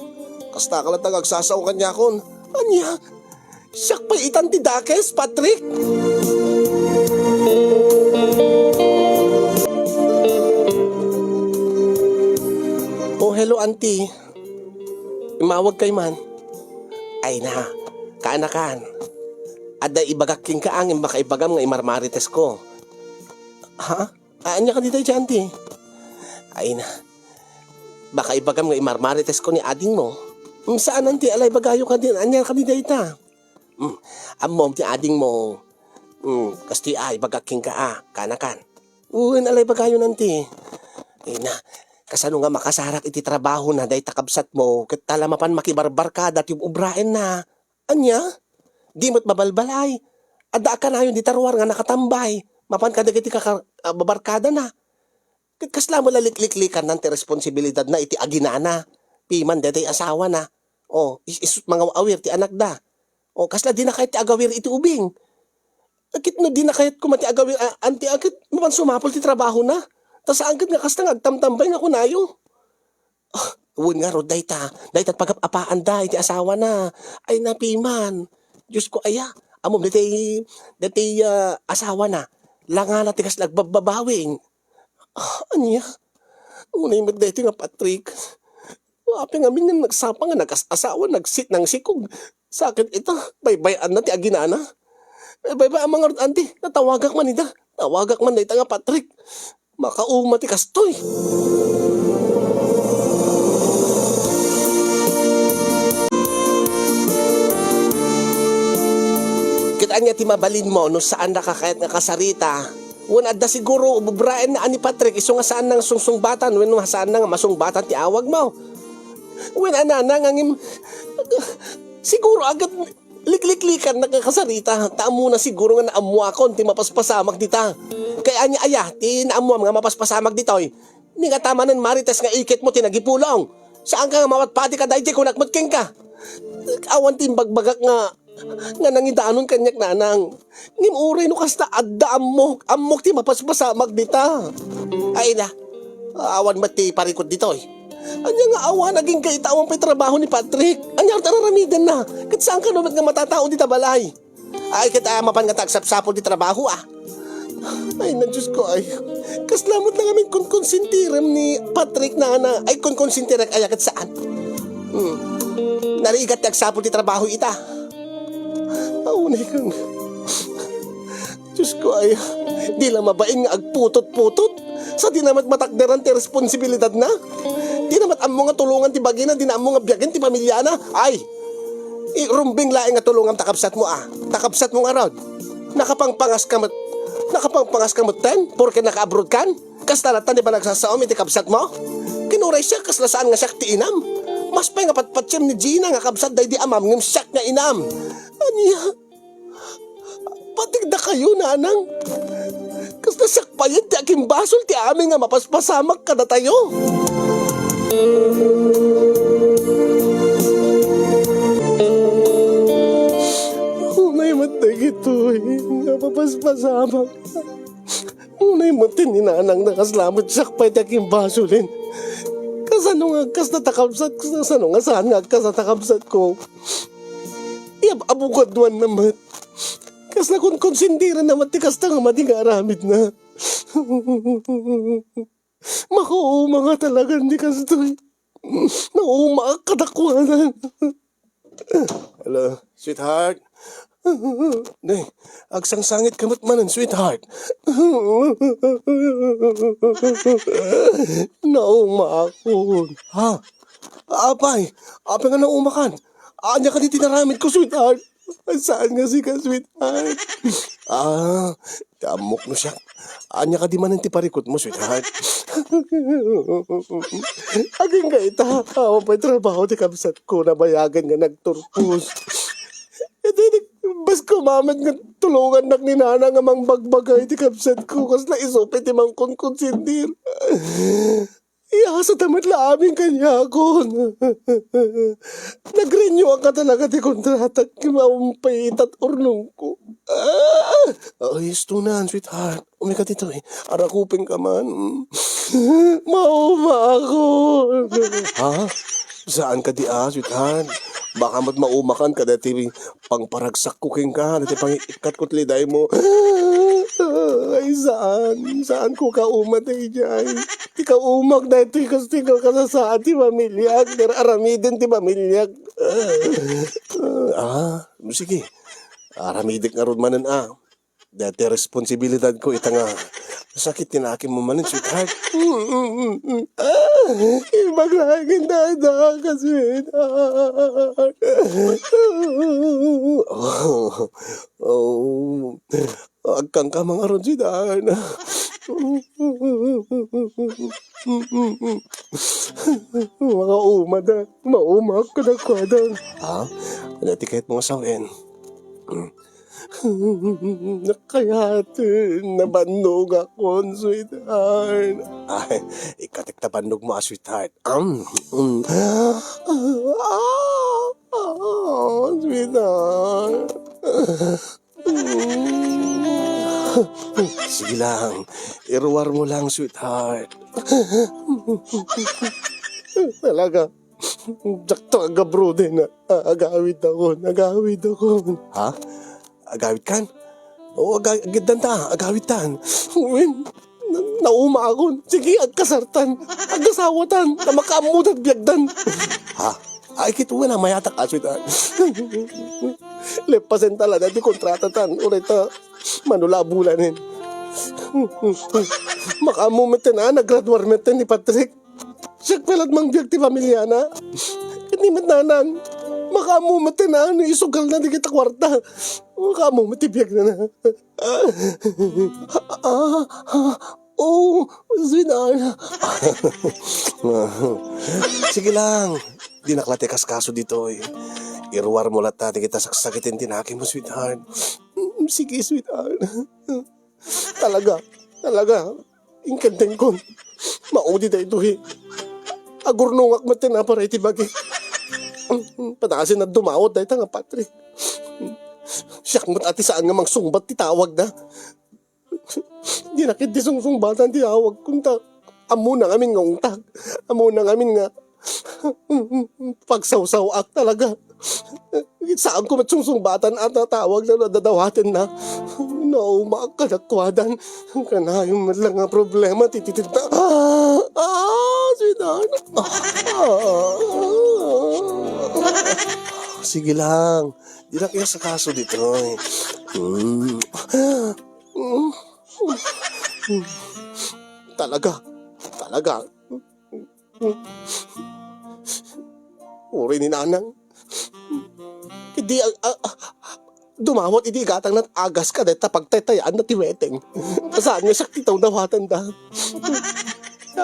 Kasta ka lang agsasaw kanya kon. Anya? Siyak pa itan ti dakes, Patrick. Oh, hello auntie. Imawag kay man. Ay na, kaanakan. Ada ibagaking kaangin baka ibagam nga imarmarites ko. Ha? Anya ka dito dyan, auntie? Ay na. Baka ibagam nga imarmarites ko ni ading mo. Saan auntie? Alay bagayo ka din. Anya ka dito ita? Amom ti ading mo. Kasti ay bagaking ka kanakan. Uwin alay bagayo auntie. Ay na. Kasano nga makasarak iti trabaho na day takabsat mo ket talamapan makibarbar ka dat yung ubraen na. Anya? Di mo't babalbalay. Adda ka na yun di tarwar nga nakatambay. Mapan ka dagiti babarkada na. Ket kasla mo lalikliklikan ng ti responsibilidad na iti aginana. Piman day asawa na. O, isut mga awir ti anak da. O, kasla di na kahit ti agawir iti ubing. Akit no di na kahit kumati agawir anti akit mapan sumapol ti trabaho na. Tas angkat nga kasta agtamtambay nga kunayo. Uwin nga ro, dayta pagapapaan da, iti asawa na. Ay napiman. Diyos ko, aya. Amom, dati asawa na. Langa na tikas nagbababawing. Anya? Unay magdati nga Patrick. Wapi nga mingan nagsapa nga nag-asawa, nagsit ng sikog. Sakit ito, baybayan na ti aginana. Baybayan mga auntie, natawagak man ita. Tawagak man dayta nga Patrick. Makauma ti kastoy. Kita niya ti mabalin mo no saan nakakayat nga kasarita. Wan adda siguro bubraen na ani Patrick iso nga saan nang sungsungbatan wen saan nga masungbatan ti awag mo. Wen anana ngangim siguro agad likliklikan nakakasarita. Taamo na siguro nga naamwa kon ti mapaspasamak dita. Kaya anya aya, ti naamuam nga mapaspasamag ditoy. Ni nga tamanan marites nga ikit mo tinagipulong. Saan ka nga mawatpati ka dahil kung nakmatking ka? Awan ti bagbagak nga nangidaanon kanyak nanang. Ngimuri no kasta adda amok ti mapaspasamag dita. Ay na, awan mati parikot ditoy. Anya nga awan naging kaitawang pa'y trabaho ni Patrick. Anya tararamidan na. Kat saan ka naman nga matatao di tabalay? Ay kita mapan nga tagsapsapol di trabaho Ay na Diyos ko ay. Kaslamot na kami kung konsintiram ni Patrick na ay kung konsintirak ayakat saan. Narigat nagsapol di trabaho ita. Aunay kang. Diyos ko ay. Di lang mabain nga agputot-putot. Sa di namat matakderan ti responsibilidad na. Di namat amo nga tulungan ti bagina. Di na amo nga biyagan ti pamilya na. Ay. Irumbing laing nga tulungan takabsat mo Takabsat mo nga rod. Nakapangpangas ka mo ten? Porke naka-abroad kan? Kastalatan di ba nagsasaom iti kabsat mo? Kinuray siya kaslasaan nga siya ti inam. Mas pa nga patpatsem ni Gina nga kabsat day di amam ngim siya nga inam. Anya? Patigda kayo nanang. Kasla siya payit ti aking basol ti amin nga mapaspasamak kada tayo. Unay matagito nga mapaspasamak. Unay matin ni nanang nakaslamot siya payit aking basolin. Kasano nga kas natakabsat ko. Kasano nga saan nga kas natakabsat ko. Abukadwan naman. Kas na kung konsindiran naman ti kas nga mating aramid na. Makauma nga talaga ni kastoy. Nauma kadakwanan. Hello, sweetheart. Nay, agsangsangit kamot manan, sweetheart. Nauma ako. Ha? Apay nga naumakan. Anya ka di tinaramid ko, sweetheart. Saan nga si ka, sweetheart? Amok no siya. Anya ka di man ti parikot mo, sweetheart. Aging ka ita, awa pa'y trabaho ti kabsat ko na bayagan nga nagturpos. E di, bas kumamat nga tulungan nak ni nana nga mang bagbagay ti kabsat ko kas na isupit ti mang konsindir. Iya sa tamat la aming kanya ako. Nag-renew ka talaga ti kontrata kimaumpay at urnong ko. Ayos tunan, sweetheart. Umika dito eh. Arakupin ka man. Mauma ako. Ha? Saan ka di sweetheart? Baka maumakan ka dati pangparagsak kuking ka. Dati pang ikat kutliday mo. Ay saan? Saan ko ka umatay dyan? Di ka umak na ito kasi ka kasasaan ti pamilyag. Pero aramidin ti pamilyag. Sige. Aramidik nga ron manan Dati responsibilidad ko ita nga. Sakit tinakin mo manin, sweetheart. Ibang laging dada ka, sweetheart. Agkang ka mga ron, sweetheart. Mga umada. Maumak ka na kwada. Dati kahit mga sawin. Nakayatin, nabanog ako, sweetheart. Ay, ikatik na banog mo, sweetheart. Sweetheart. Sige lang, iruwar mo lang, sweetheart. Talaga. Sakto agabro din na agawid ako. Ha? Agawid kan? Oo, agawid ta. Agawid tan. Uwin, nauma ako. Sige, agkasartan. Agkasawatan. Na makamudat biyagdan. Ha? Ay, kito na mayatak aswit. Lepasen talaga di kontrata tan. Ureta, manulabulanin. Makamumitin naggraduarmenten ni Patrick. Siya pelad mang biyag ti pamilya na. Hindi matnanan. Makamumitin isugal na di kita kwarta. Makamumitin biyag na. Sinan. Sige lang. Di naklatikas kaso dito eh. Iruwar mo lata, di kita saksakitin tinaki mo, sweetheart. Sige, sweetheart. Talaga. Ingkanteng ko. Maudi da ito eh. Agurnungak matin na para itibagi. Patasin na dumawad dahil nga Patrick. Siyak mo't ati saan nga mang sungbat titawag na. Di nakit di sungsumbatan titawag kunta. Amo na ngamin nga ungtag. Amo na ngamin nga pagsawsawak talaga. Saan ko matsungsumbatan at natawag na nadadawatin na. Naumak ka nakwadan. Kanayong man lang nga problema tititid na. Sinan. Sige lang. Di na kaya sa kaso dito eh. Talaga. Uri ni nanang. Hindi, dumawat hindi gatang nat agas ka dahil pagtatayaan na tiweteng. Saan nga siya titaw nawatan da?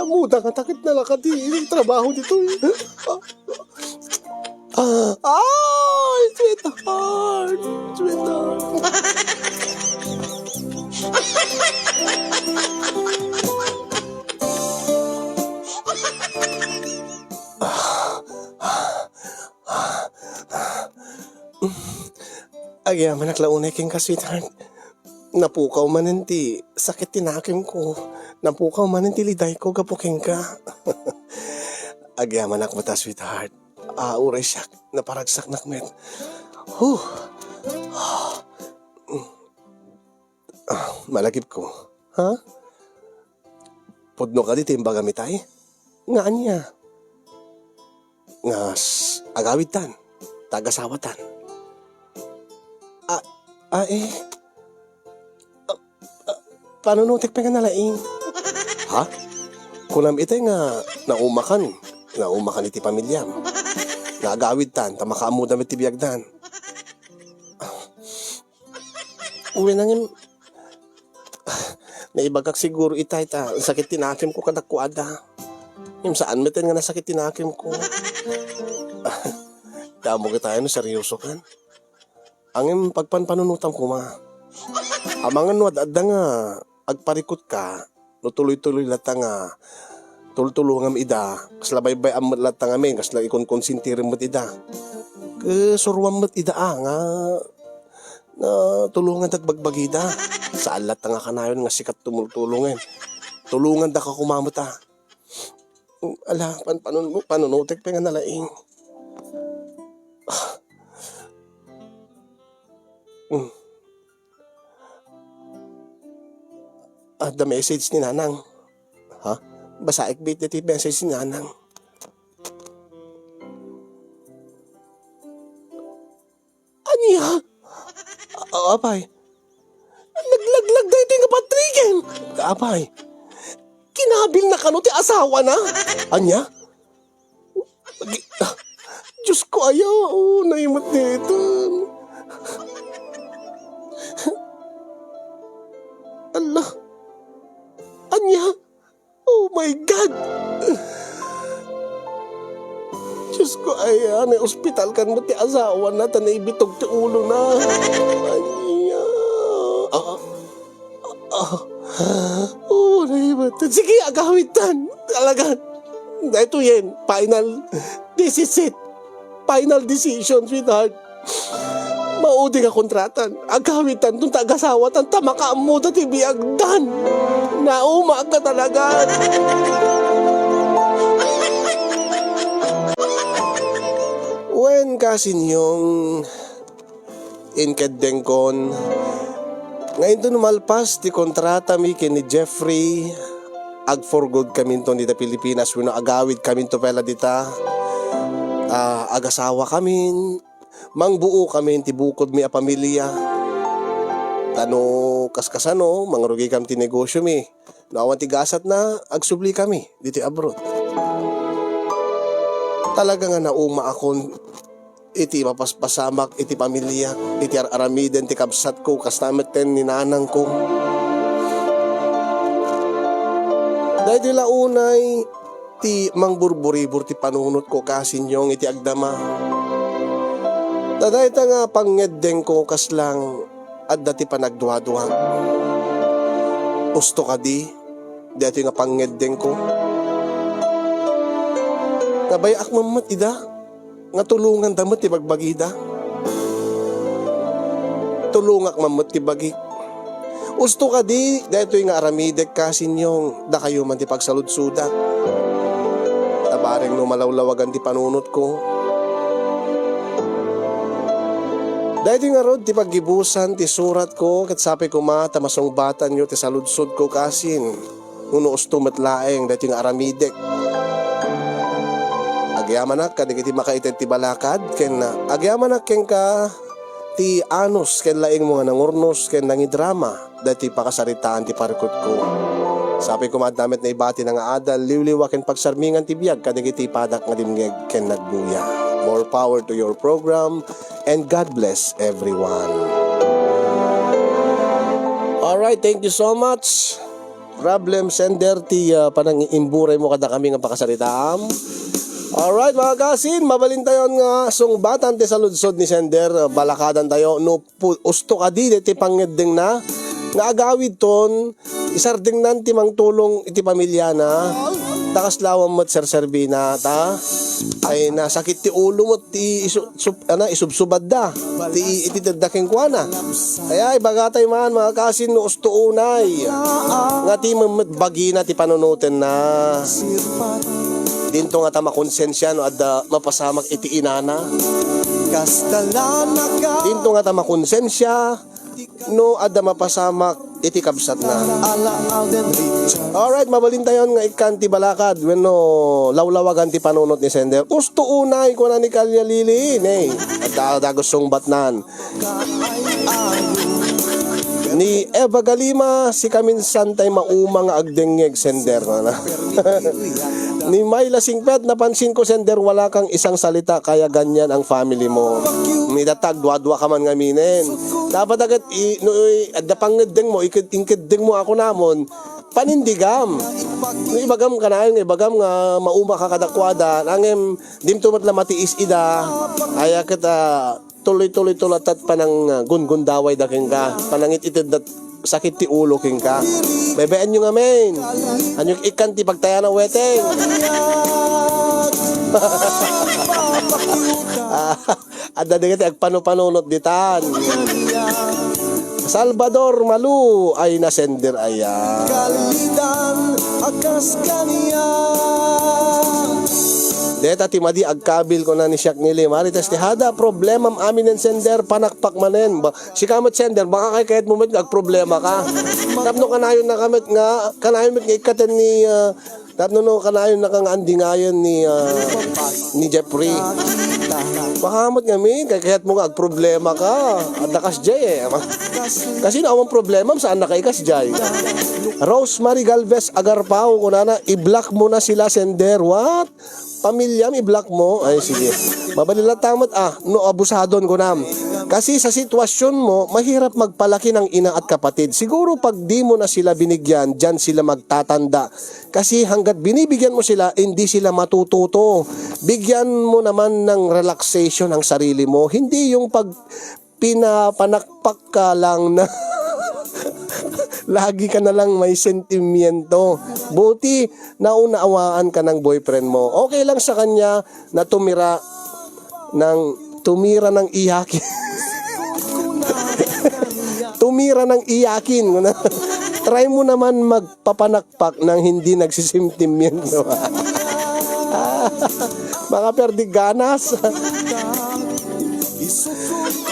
Muda nga takit na lang ka di trabaho dito. Sweetheart. Agya manaklaunay king ka, sweetheart. Napukaw man ti sakit tinakim ko. Napukaw man ti liday ko gapuking ka. Agya manak mata, sweetheart. Uray siya na paragsak nakmet. Malagip ko. Ha? Pudno ka di timba gamitay? Nga niya. Ngas agawitan. Tagasawatan. Panunutik pa nga nalaing. Ha? Kunam ite nga naumakan iti pamilyam. Nagawid tan, tamakaamu damit ti biyagdan. Uwi nangin. Naibagak siguro itay ta. Sakit tinakim ko kadakwada. Yung saan metin nga nasakit tinakim ko. Damo kita no seryoso kan. Angin pagpanpanunutan ko ma. Amangan no adda nga agparikot ka. No tuloy-tuloy lata nga. Tultulungan ida. Kaslabaybay amat lata nga men. Kasla ikon konsintirin mo't ida. Surwan mo't ida nga. Na tulungan at bagbagida. Sa alat nga kanayon nga sikat tumultulungan. Tulungan da ka kumamot Ala, panunutek pa nga nalaing. The message ni Nanang. Ha? Basa ikbit dito yung message ni Nanang. Anya? Apay. Naglaglag dahil ito yung patrikin. Apay. Kinabil na kano ti asawa na. Anya? Diyos ko ayaw. Naimot dito. Allah. Anya? Oh my God. Diyos ko ayaw. May ospital kan mo ti asawa na. Tanay bitog ti ulo na. Anya. Oh, naimot. Sige, agawitan. Talaga. Ito yan. Final. This is it. Final decision, sweetheart. Maudi ka kontratan. Agawitan itong tagasawa. Ang tamaka mo dati biagdan. Nauma ka talaga. When kasi niyong inkadengkon, ngayon doon malpas, ti kontrata mi ni Jeffrey, ag for good kami to dita Pilipinas, wino agawid kami to pala dita, agasawa kami, mangbuo kami, ti bukod mi a pamilya, tano kaskasano, mangrugi kami ti negosyo mi, nawan ti gasat na, agsubli kami, dito abroad. Talaga nga nauma akong, iti mapaspasamak, iti pamilya, iti aramiden, ti kabsat ko, kastameten ni nanang ko. Dahil di launay, ti mangburburibur ti panunot ko kasinyong iti agdama. Daday ta nga pangyedeng ko kaslang at dati panagduwa-duwa. Usto ka di, dati nga pangyedeng ko. Nabayak mamat ida, nga tulungan damat ti bagbagida. Tulungak mamat ti bagi. Usto ka di, dahito nga aramidek kasinyong, da kayo man ti pagsaludsuda. Tabaring no malawlawagan ti panunot ko. Dahito nga rod ti paggibusan ti surat ko, kat sapi ko ma, tamasong batan nyo ti saludsud ko kasin. Uno usto matlaeng, dahito nga aramidek. Agyamanak ka, di makaitin ti balakad, ken agyamanak ken ka, ti anos, ken laing mga nangurnos, ken nangidrama, dati pakasaritaan ti parikot ko. Sabi ko madamit na ibati na nga adal, liwliwa ken pagsarmingan ti biyag, kadigiti padak nga dimngeg ken nagbuya. More power to your program, and God bless everyone. Alright, thank you so much. Problem sender ti panang imburay mo kada kami nga pakasaritaam. Alright mga kasin, mabalin tayo nga sungbatan ti saludsod ni sender, balakadan tayo, no usto ka di, ti pangyedeng na, nga agawid ton, isarding nan ti mangtulong iti pamilya na, takaslawam mo't serserbina, ta, ay nasakit ti ulo mo't ti isubsubad da, ti iti dadaking kuana. Kaya ibagatay man mga kasin, no usto unay, nga ti bagi na ti panunutin na, dinto nga ta makonsensya no adda mapasamak iti inana. Dinto nga ta makonsensya no adda mapasamak iti kabsat na. Alright, mabalin tayo nga ikan ti balakad when no lawlawagan ti panunot ni sender. Usto unay ko na ni Kalya Lili, at dagos song batnan. Ni Eva Galima, si kaminsan tay mauma nga agdengeg sender na. Ni Myla Singpet, napansin ko sender wala kang isang salita kaya ganyan ang family mo. Midatag dwa-dwa ka man ngaminen. Dapat agad adapangedeng mo ikid-ingkideng mo ako namon panindigam. Ibagam ka na yung ibagam nga mauma ka kadakwada nangem dim tumat la matiis ida aya kita tuloy-tuloy tulatat panang gun-gun daway daking ka panangit itid dat sakit ti ulo king ka bebeen nyo nga men anyong ikan ti pagtaya na weteng. Ada dengan agpano-panunot ditan. Salvador Malu ay nasender ayan. Kalidan akas kaniya. Deta timadi agkabil ko na ni Siak nili. Marites ti hada problema amin ng sender panakpak manen. Si kamot sender baka kay kahit mo ag problema ka. Tapno kanayon na kamot nga kanayon nga ikaten ni tapno no kanayon na kang andi ngayon ni Jeffrey. Makamot nga min kay kahit mo ag problema ka. Adakas jay kasi na awang problema saan na kay kas jay. Rosemary Galvez Agarpao kunana i-block mo na sila sender. What? Pamilya i-block mo? Ay sige. Mabalila tamot no abusadon ko nam. Kasi sa sitwasyon mo, mahirap magpalaki ng ina at kapatid. Siguro pag di mo na sila binigyan, dyan sila magtatanda. Kasi hanggat binibigyan mo sila, hindi sila matututo. Bigyan mo naman ng relaxation ang sarili mo. Hindi yung pag pinapanakpak ka lang na lagi ka na lang may sentimiento. Buti naunawaan ka ng boyfriend mo. Okay lang sa kanya na tumira ng iyakin. Tumira ng iyakin. Try mo naman magpapanakpak ng hindi nagsisentimento. Mga perdiganas.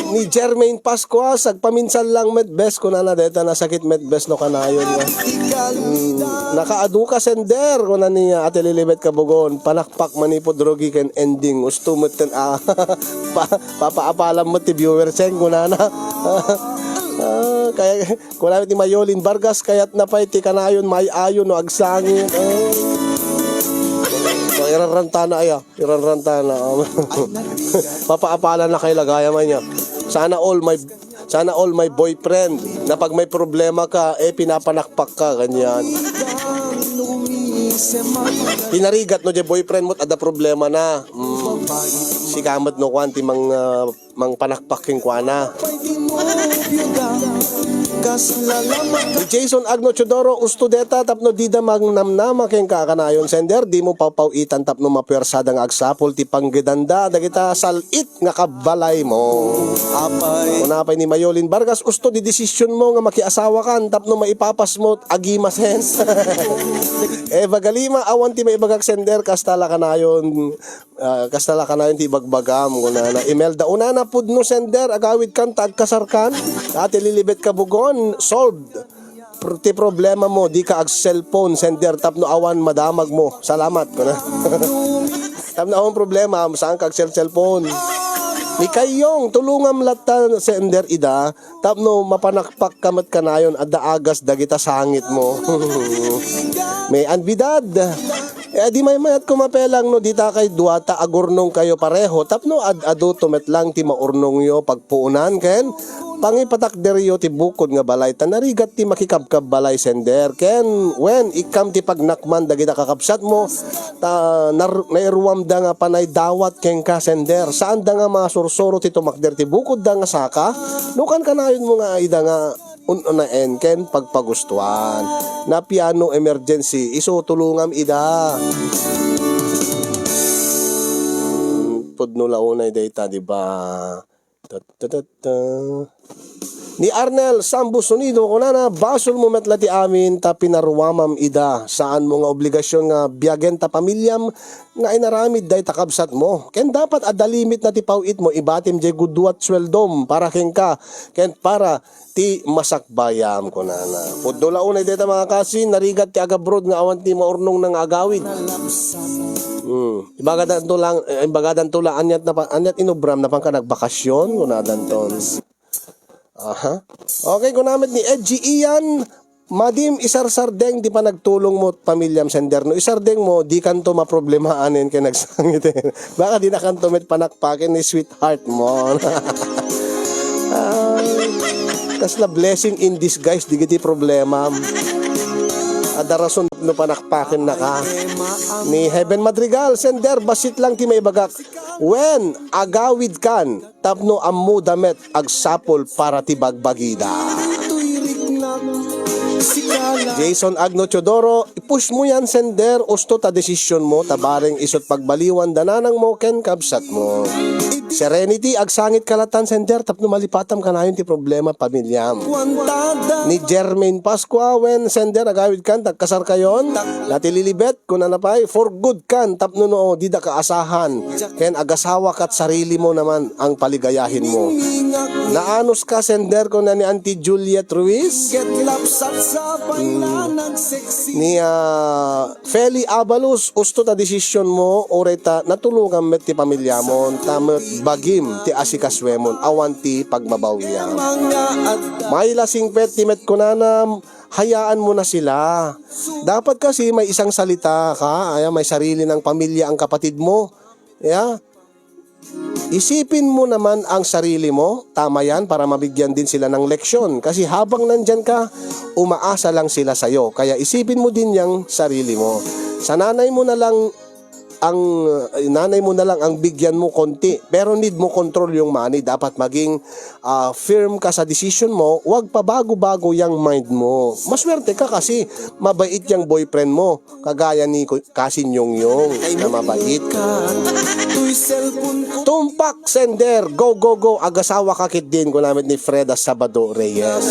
Ni Jermaine Pascua sagpaminsan lang medbes ko na deta na sakit medbes no kanayon nga. Nakaadu ka sender ko na niya Ate Lilibet Kabugon panakpak manipod drogi ken ending ustumeten papaapalam mo ti viewers sen ko na kaya kunamit ni Mayolin Vargas kayat napay ti kanayon may ayon no agsangin. Iraranta na papaapala na kay lagaya man niya. Sana all my boyfriend na pag may problema ka pinapanakpak ka ganyan. Pinarigat no je boyfriend mo ada problema na. Si kamot no kwanti mang panakpak king kwana. Ni Jason Agno Chodoro ustudeta tapno dida magnamnama ken kakanayon sender di mo papauitan tapno mapuwersada nga agsapol ti panggedanda dagita salit nga kabalay mo. Unapay ni Mayolin Vargas usto di desisyon mo nga makiasawa kan tapno maipapas mo agimas hen. Eva Galima awan ti maibagak sender kastala kanayon ti bagbagam kunana Imelda unana pudno sender agawid kan tagkasarkan Ate Lilibet Kabugon solved ti problema mo di ka ag cellphone sender tapno awan madamag mo salamat ko na. Tapno awan problema saan ka ag cellphone ni kayong tulungam lata sender ida tapno mapanakpak kamat kanayon adda agas dagita sangit mo. May anbidad di may mayat kumapelang no dita kay duata agurnong kayo pareho tapno adu tumet lang ti maurnong yo pagpuunan ken pangipatak deryo ti bukod nga balay tanarigat ti makikabkab balay sender ken when ikam ti pagnakman dagita kakapsat mo nairuwam da nga panay dawat ken ka sender saan da nga masursuro ti tumakder ti bukod da nga saka nukan kanayon mo nga ida nga unaen ken pagpagustuhan na piano emergency iso tulungam ida pudno launay data di ba ni Arnel Sambu Sunido kunana basol mo metlati amin ta pinaruwamam ida saan mo nga obligasyon nga biyagen ta pamilyam nga inaramid day takabsat mo ken dapat adda limit na ti pawit mo ibatim jay guduat sweldom para ken ka ken para ti masakbayam kunana pudno launay data mga kasin narigat ti agabroad nga awan ti maurnong nang agawid. Ibagadan to lang anyat inubram na pang ka nagbakasyon kunadan ton. Aha. Okay, kunamit ni Edgy Ian. Madim isarsardeng di pa nagtulong mo pamilyam sender no isardeng mo di kanto maproblemaanin kay nagsangitin. Baka di na kanto met panakpakin ni sweetheart mo. Kasla blessing in disguise di giti problema. Ada rason no panakpakin na ka. Ni Heaven Madrigal sender basit lang ti may bagak. When agawid kan tapno ammo damet agsapol para ti bagbagida. Jason Agno Chodoro, ipush mo yan sender, usto ta desisyon mo, tabaring isot pagbaliwan dananang mo ken kabsat mo. Serenity, agsangit kalatan sender, tapno malipatam ka na yun ti problema pamilyam. Ni Jermaine Pascua, when sender, agawid kan, tagkasar kayon, natililibet, kung nanapay, for good kan, tapno no, di da kaasahan, ken agasawa kat sarili mo naman ang paligayahin mo. Naanos ka sender ko na ni Auntie Juliet Ruiz? Ni Feli Abalos, usto ta desisyon mo, oreta natulungan met ti pamilya mo, tamet bagim ti asikaswemon, awan ti pagmabawiyan. May lasing pet ti met kunanam, hayaan mo na sila. Dapat kasi may isang salita ka, may sarili ng pamilya ang kapatid mo. Yeah. Isipin mo naman ang sarili mo, tama yan, para mabigyan din sila ng leksyon. Kasi habang nandyan ka, umaasa lang sila sa'yo. Kaya isipin mo din yung sarili mo. Sa nanay mo na lang ang bigyan mo konti, pero need mo control yung money. Dapat maging firm ka sa decision mo, wag pa bago-bago yung mind mo. Maswerte ka kasi mabait yung boyfriend mo, kagaya ni Kasin Yung na mabait. Tumpak sender, go go go, agasawa kakit din ko namin ni Freda Sabado Reyes.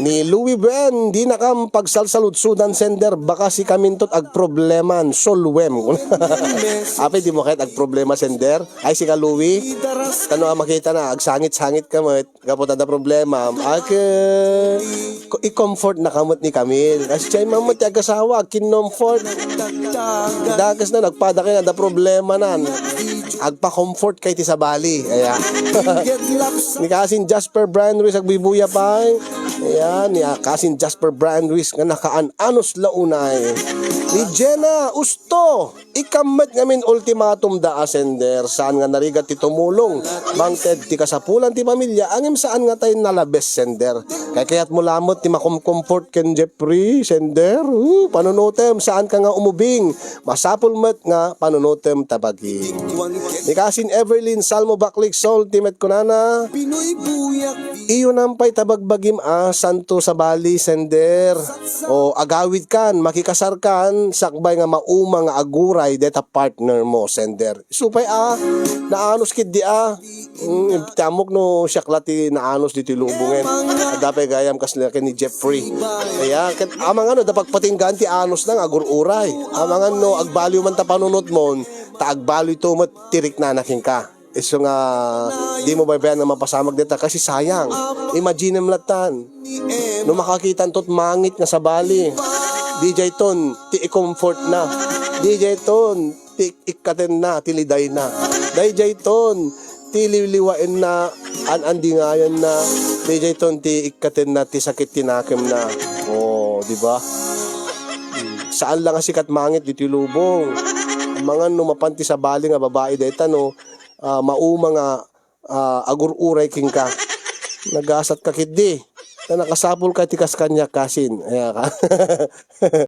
Ni Louis Ben, di na kam pagsalsaludsudan sender, baka si kamintot ag probleman solwem. Ape di mo kahit ag problema sender, ay si ka Louis, kano makita na agsangit-sangit kamot, kapot na problema, i-comfort na kamot ni Camille. Kasi siya mamot yung agasawa, kinomfort. Dagas na nagpada kayo na da problema na. Agpa-comfort kay ti sa Bali. Ayan. Ni Kasin Jasper Brian Ruiz agbibuya pa. Ayan, ni Kasin Jasper Brian Ruiz nga nakaan-anos launay. Ni Jenna Usto, ikamet ngamin ultimatum da asender, saan nga narigat ti tumulong, bangted ti kasapulan ti pamilya, angim saan nga tayo nalabes sender. Kaya't mo lamot ti makomfort ken Jeffrey sender, panunutem saan ka nga umubing, masapul met nga panunutem tabaging. Ni Kasin Everlyn Salmo Baklik Sol timet kunana, iyo nampay tabagbagim santo sa Bali sender, o agawid kan, makikasar kan, sakbay nga mauma nga aguray deta partner mo sender. Supay naanos kid di tamok no syaklati naanos diti lubungen. Dapay gayam kasla ken ni Jeffrey. Kaya amang dapat patinggan ti anos nang agururay. Amang agbaliw man ta panunot mo, ta agbaliw to mat tirik na naking ka. Iso nga di mo baybayan nga mapasamag dita kasi sayang. Imagine mo latan. No makakita tot mangit nga sa Bali. DJ Ton, ti i-comfort na. DJ Ton, ti ikaten na, ti liday na. DJ Ton, ti liliwain na, anandi ngayon na. DJ Ton, ti ikaten na, ti sakit tinakim na. Di ba? Saan lang ang sikat mangit, di ti lubong. Mga mapanti sa Bali nga babae deta mauma nga agururay king ka. Nagasat ka kid di. Na nakasapol ka tikas kanya Kasin. Ayan ka.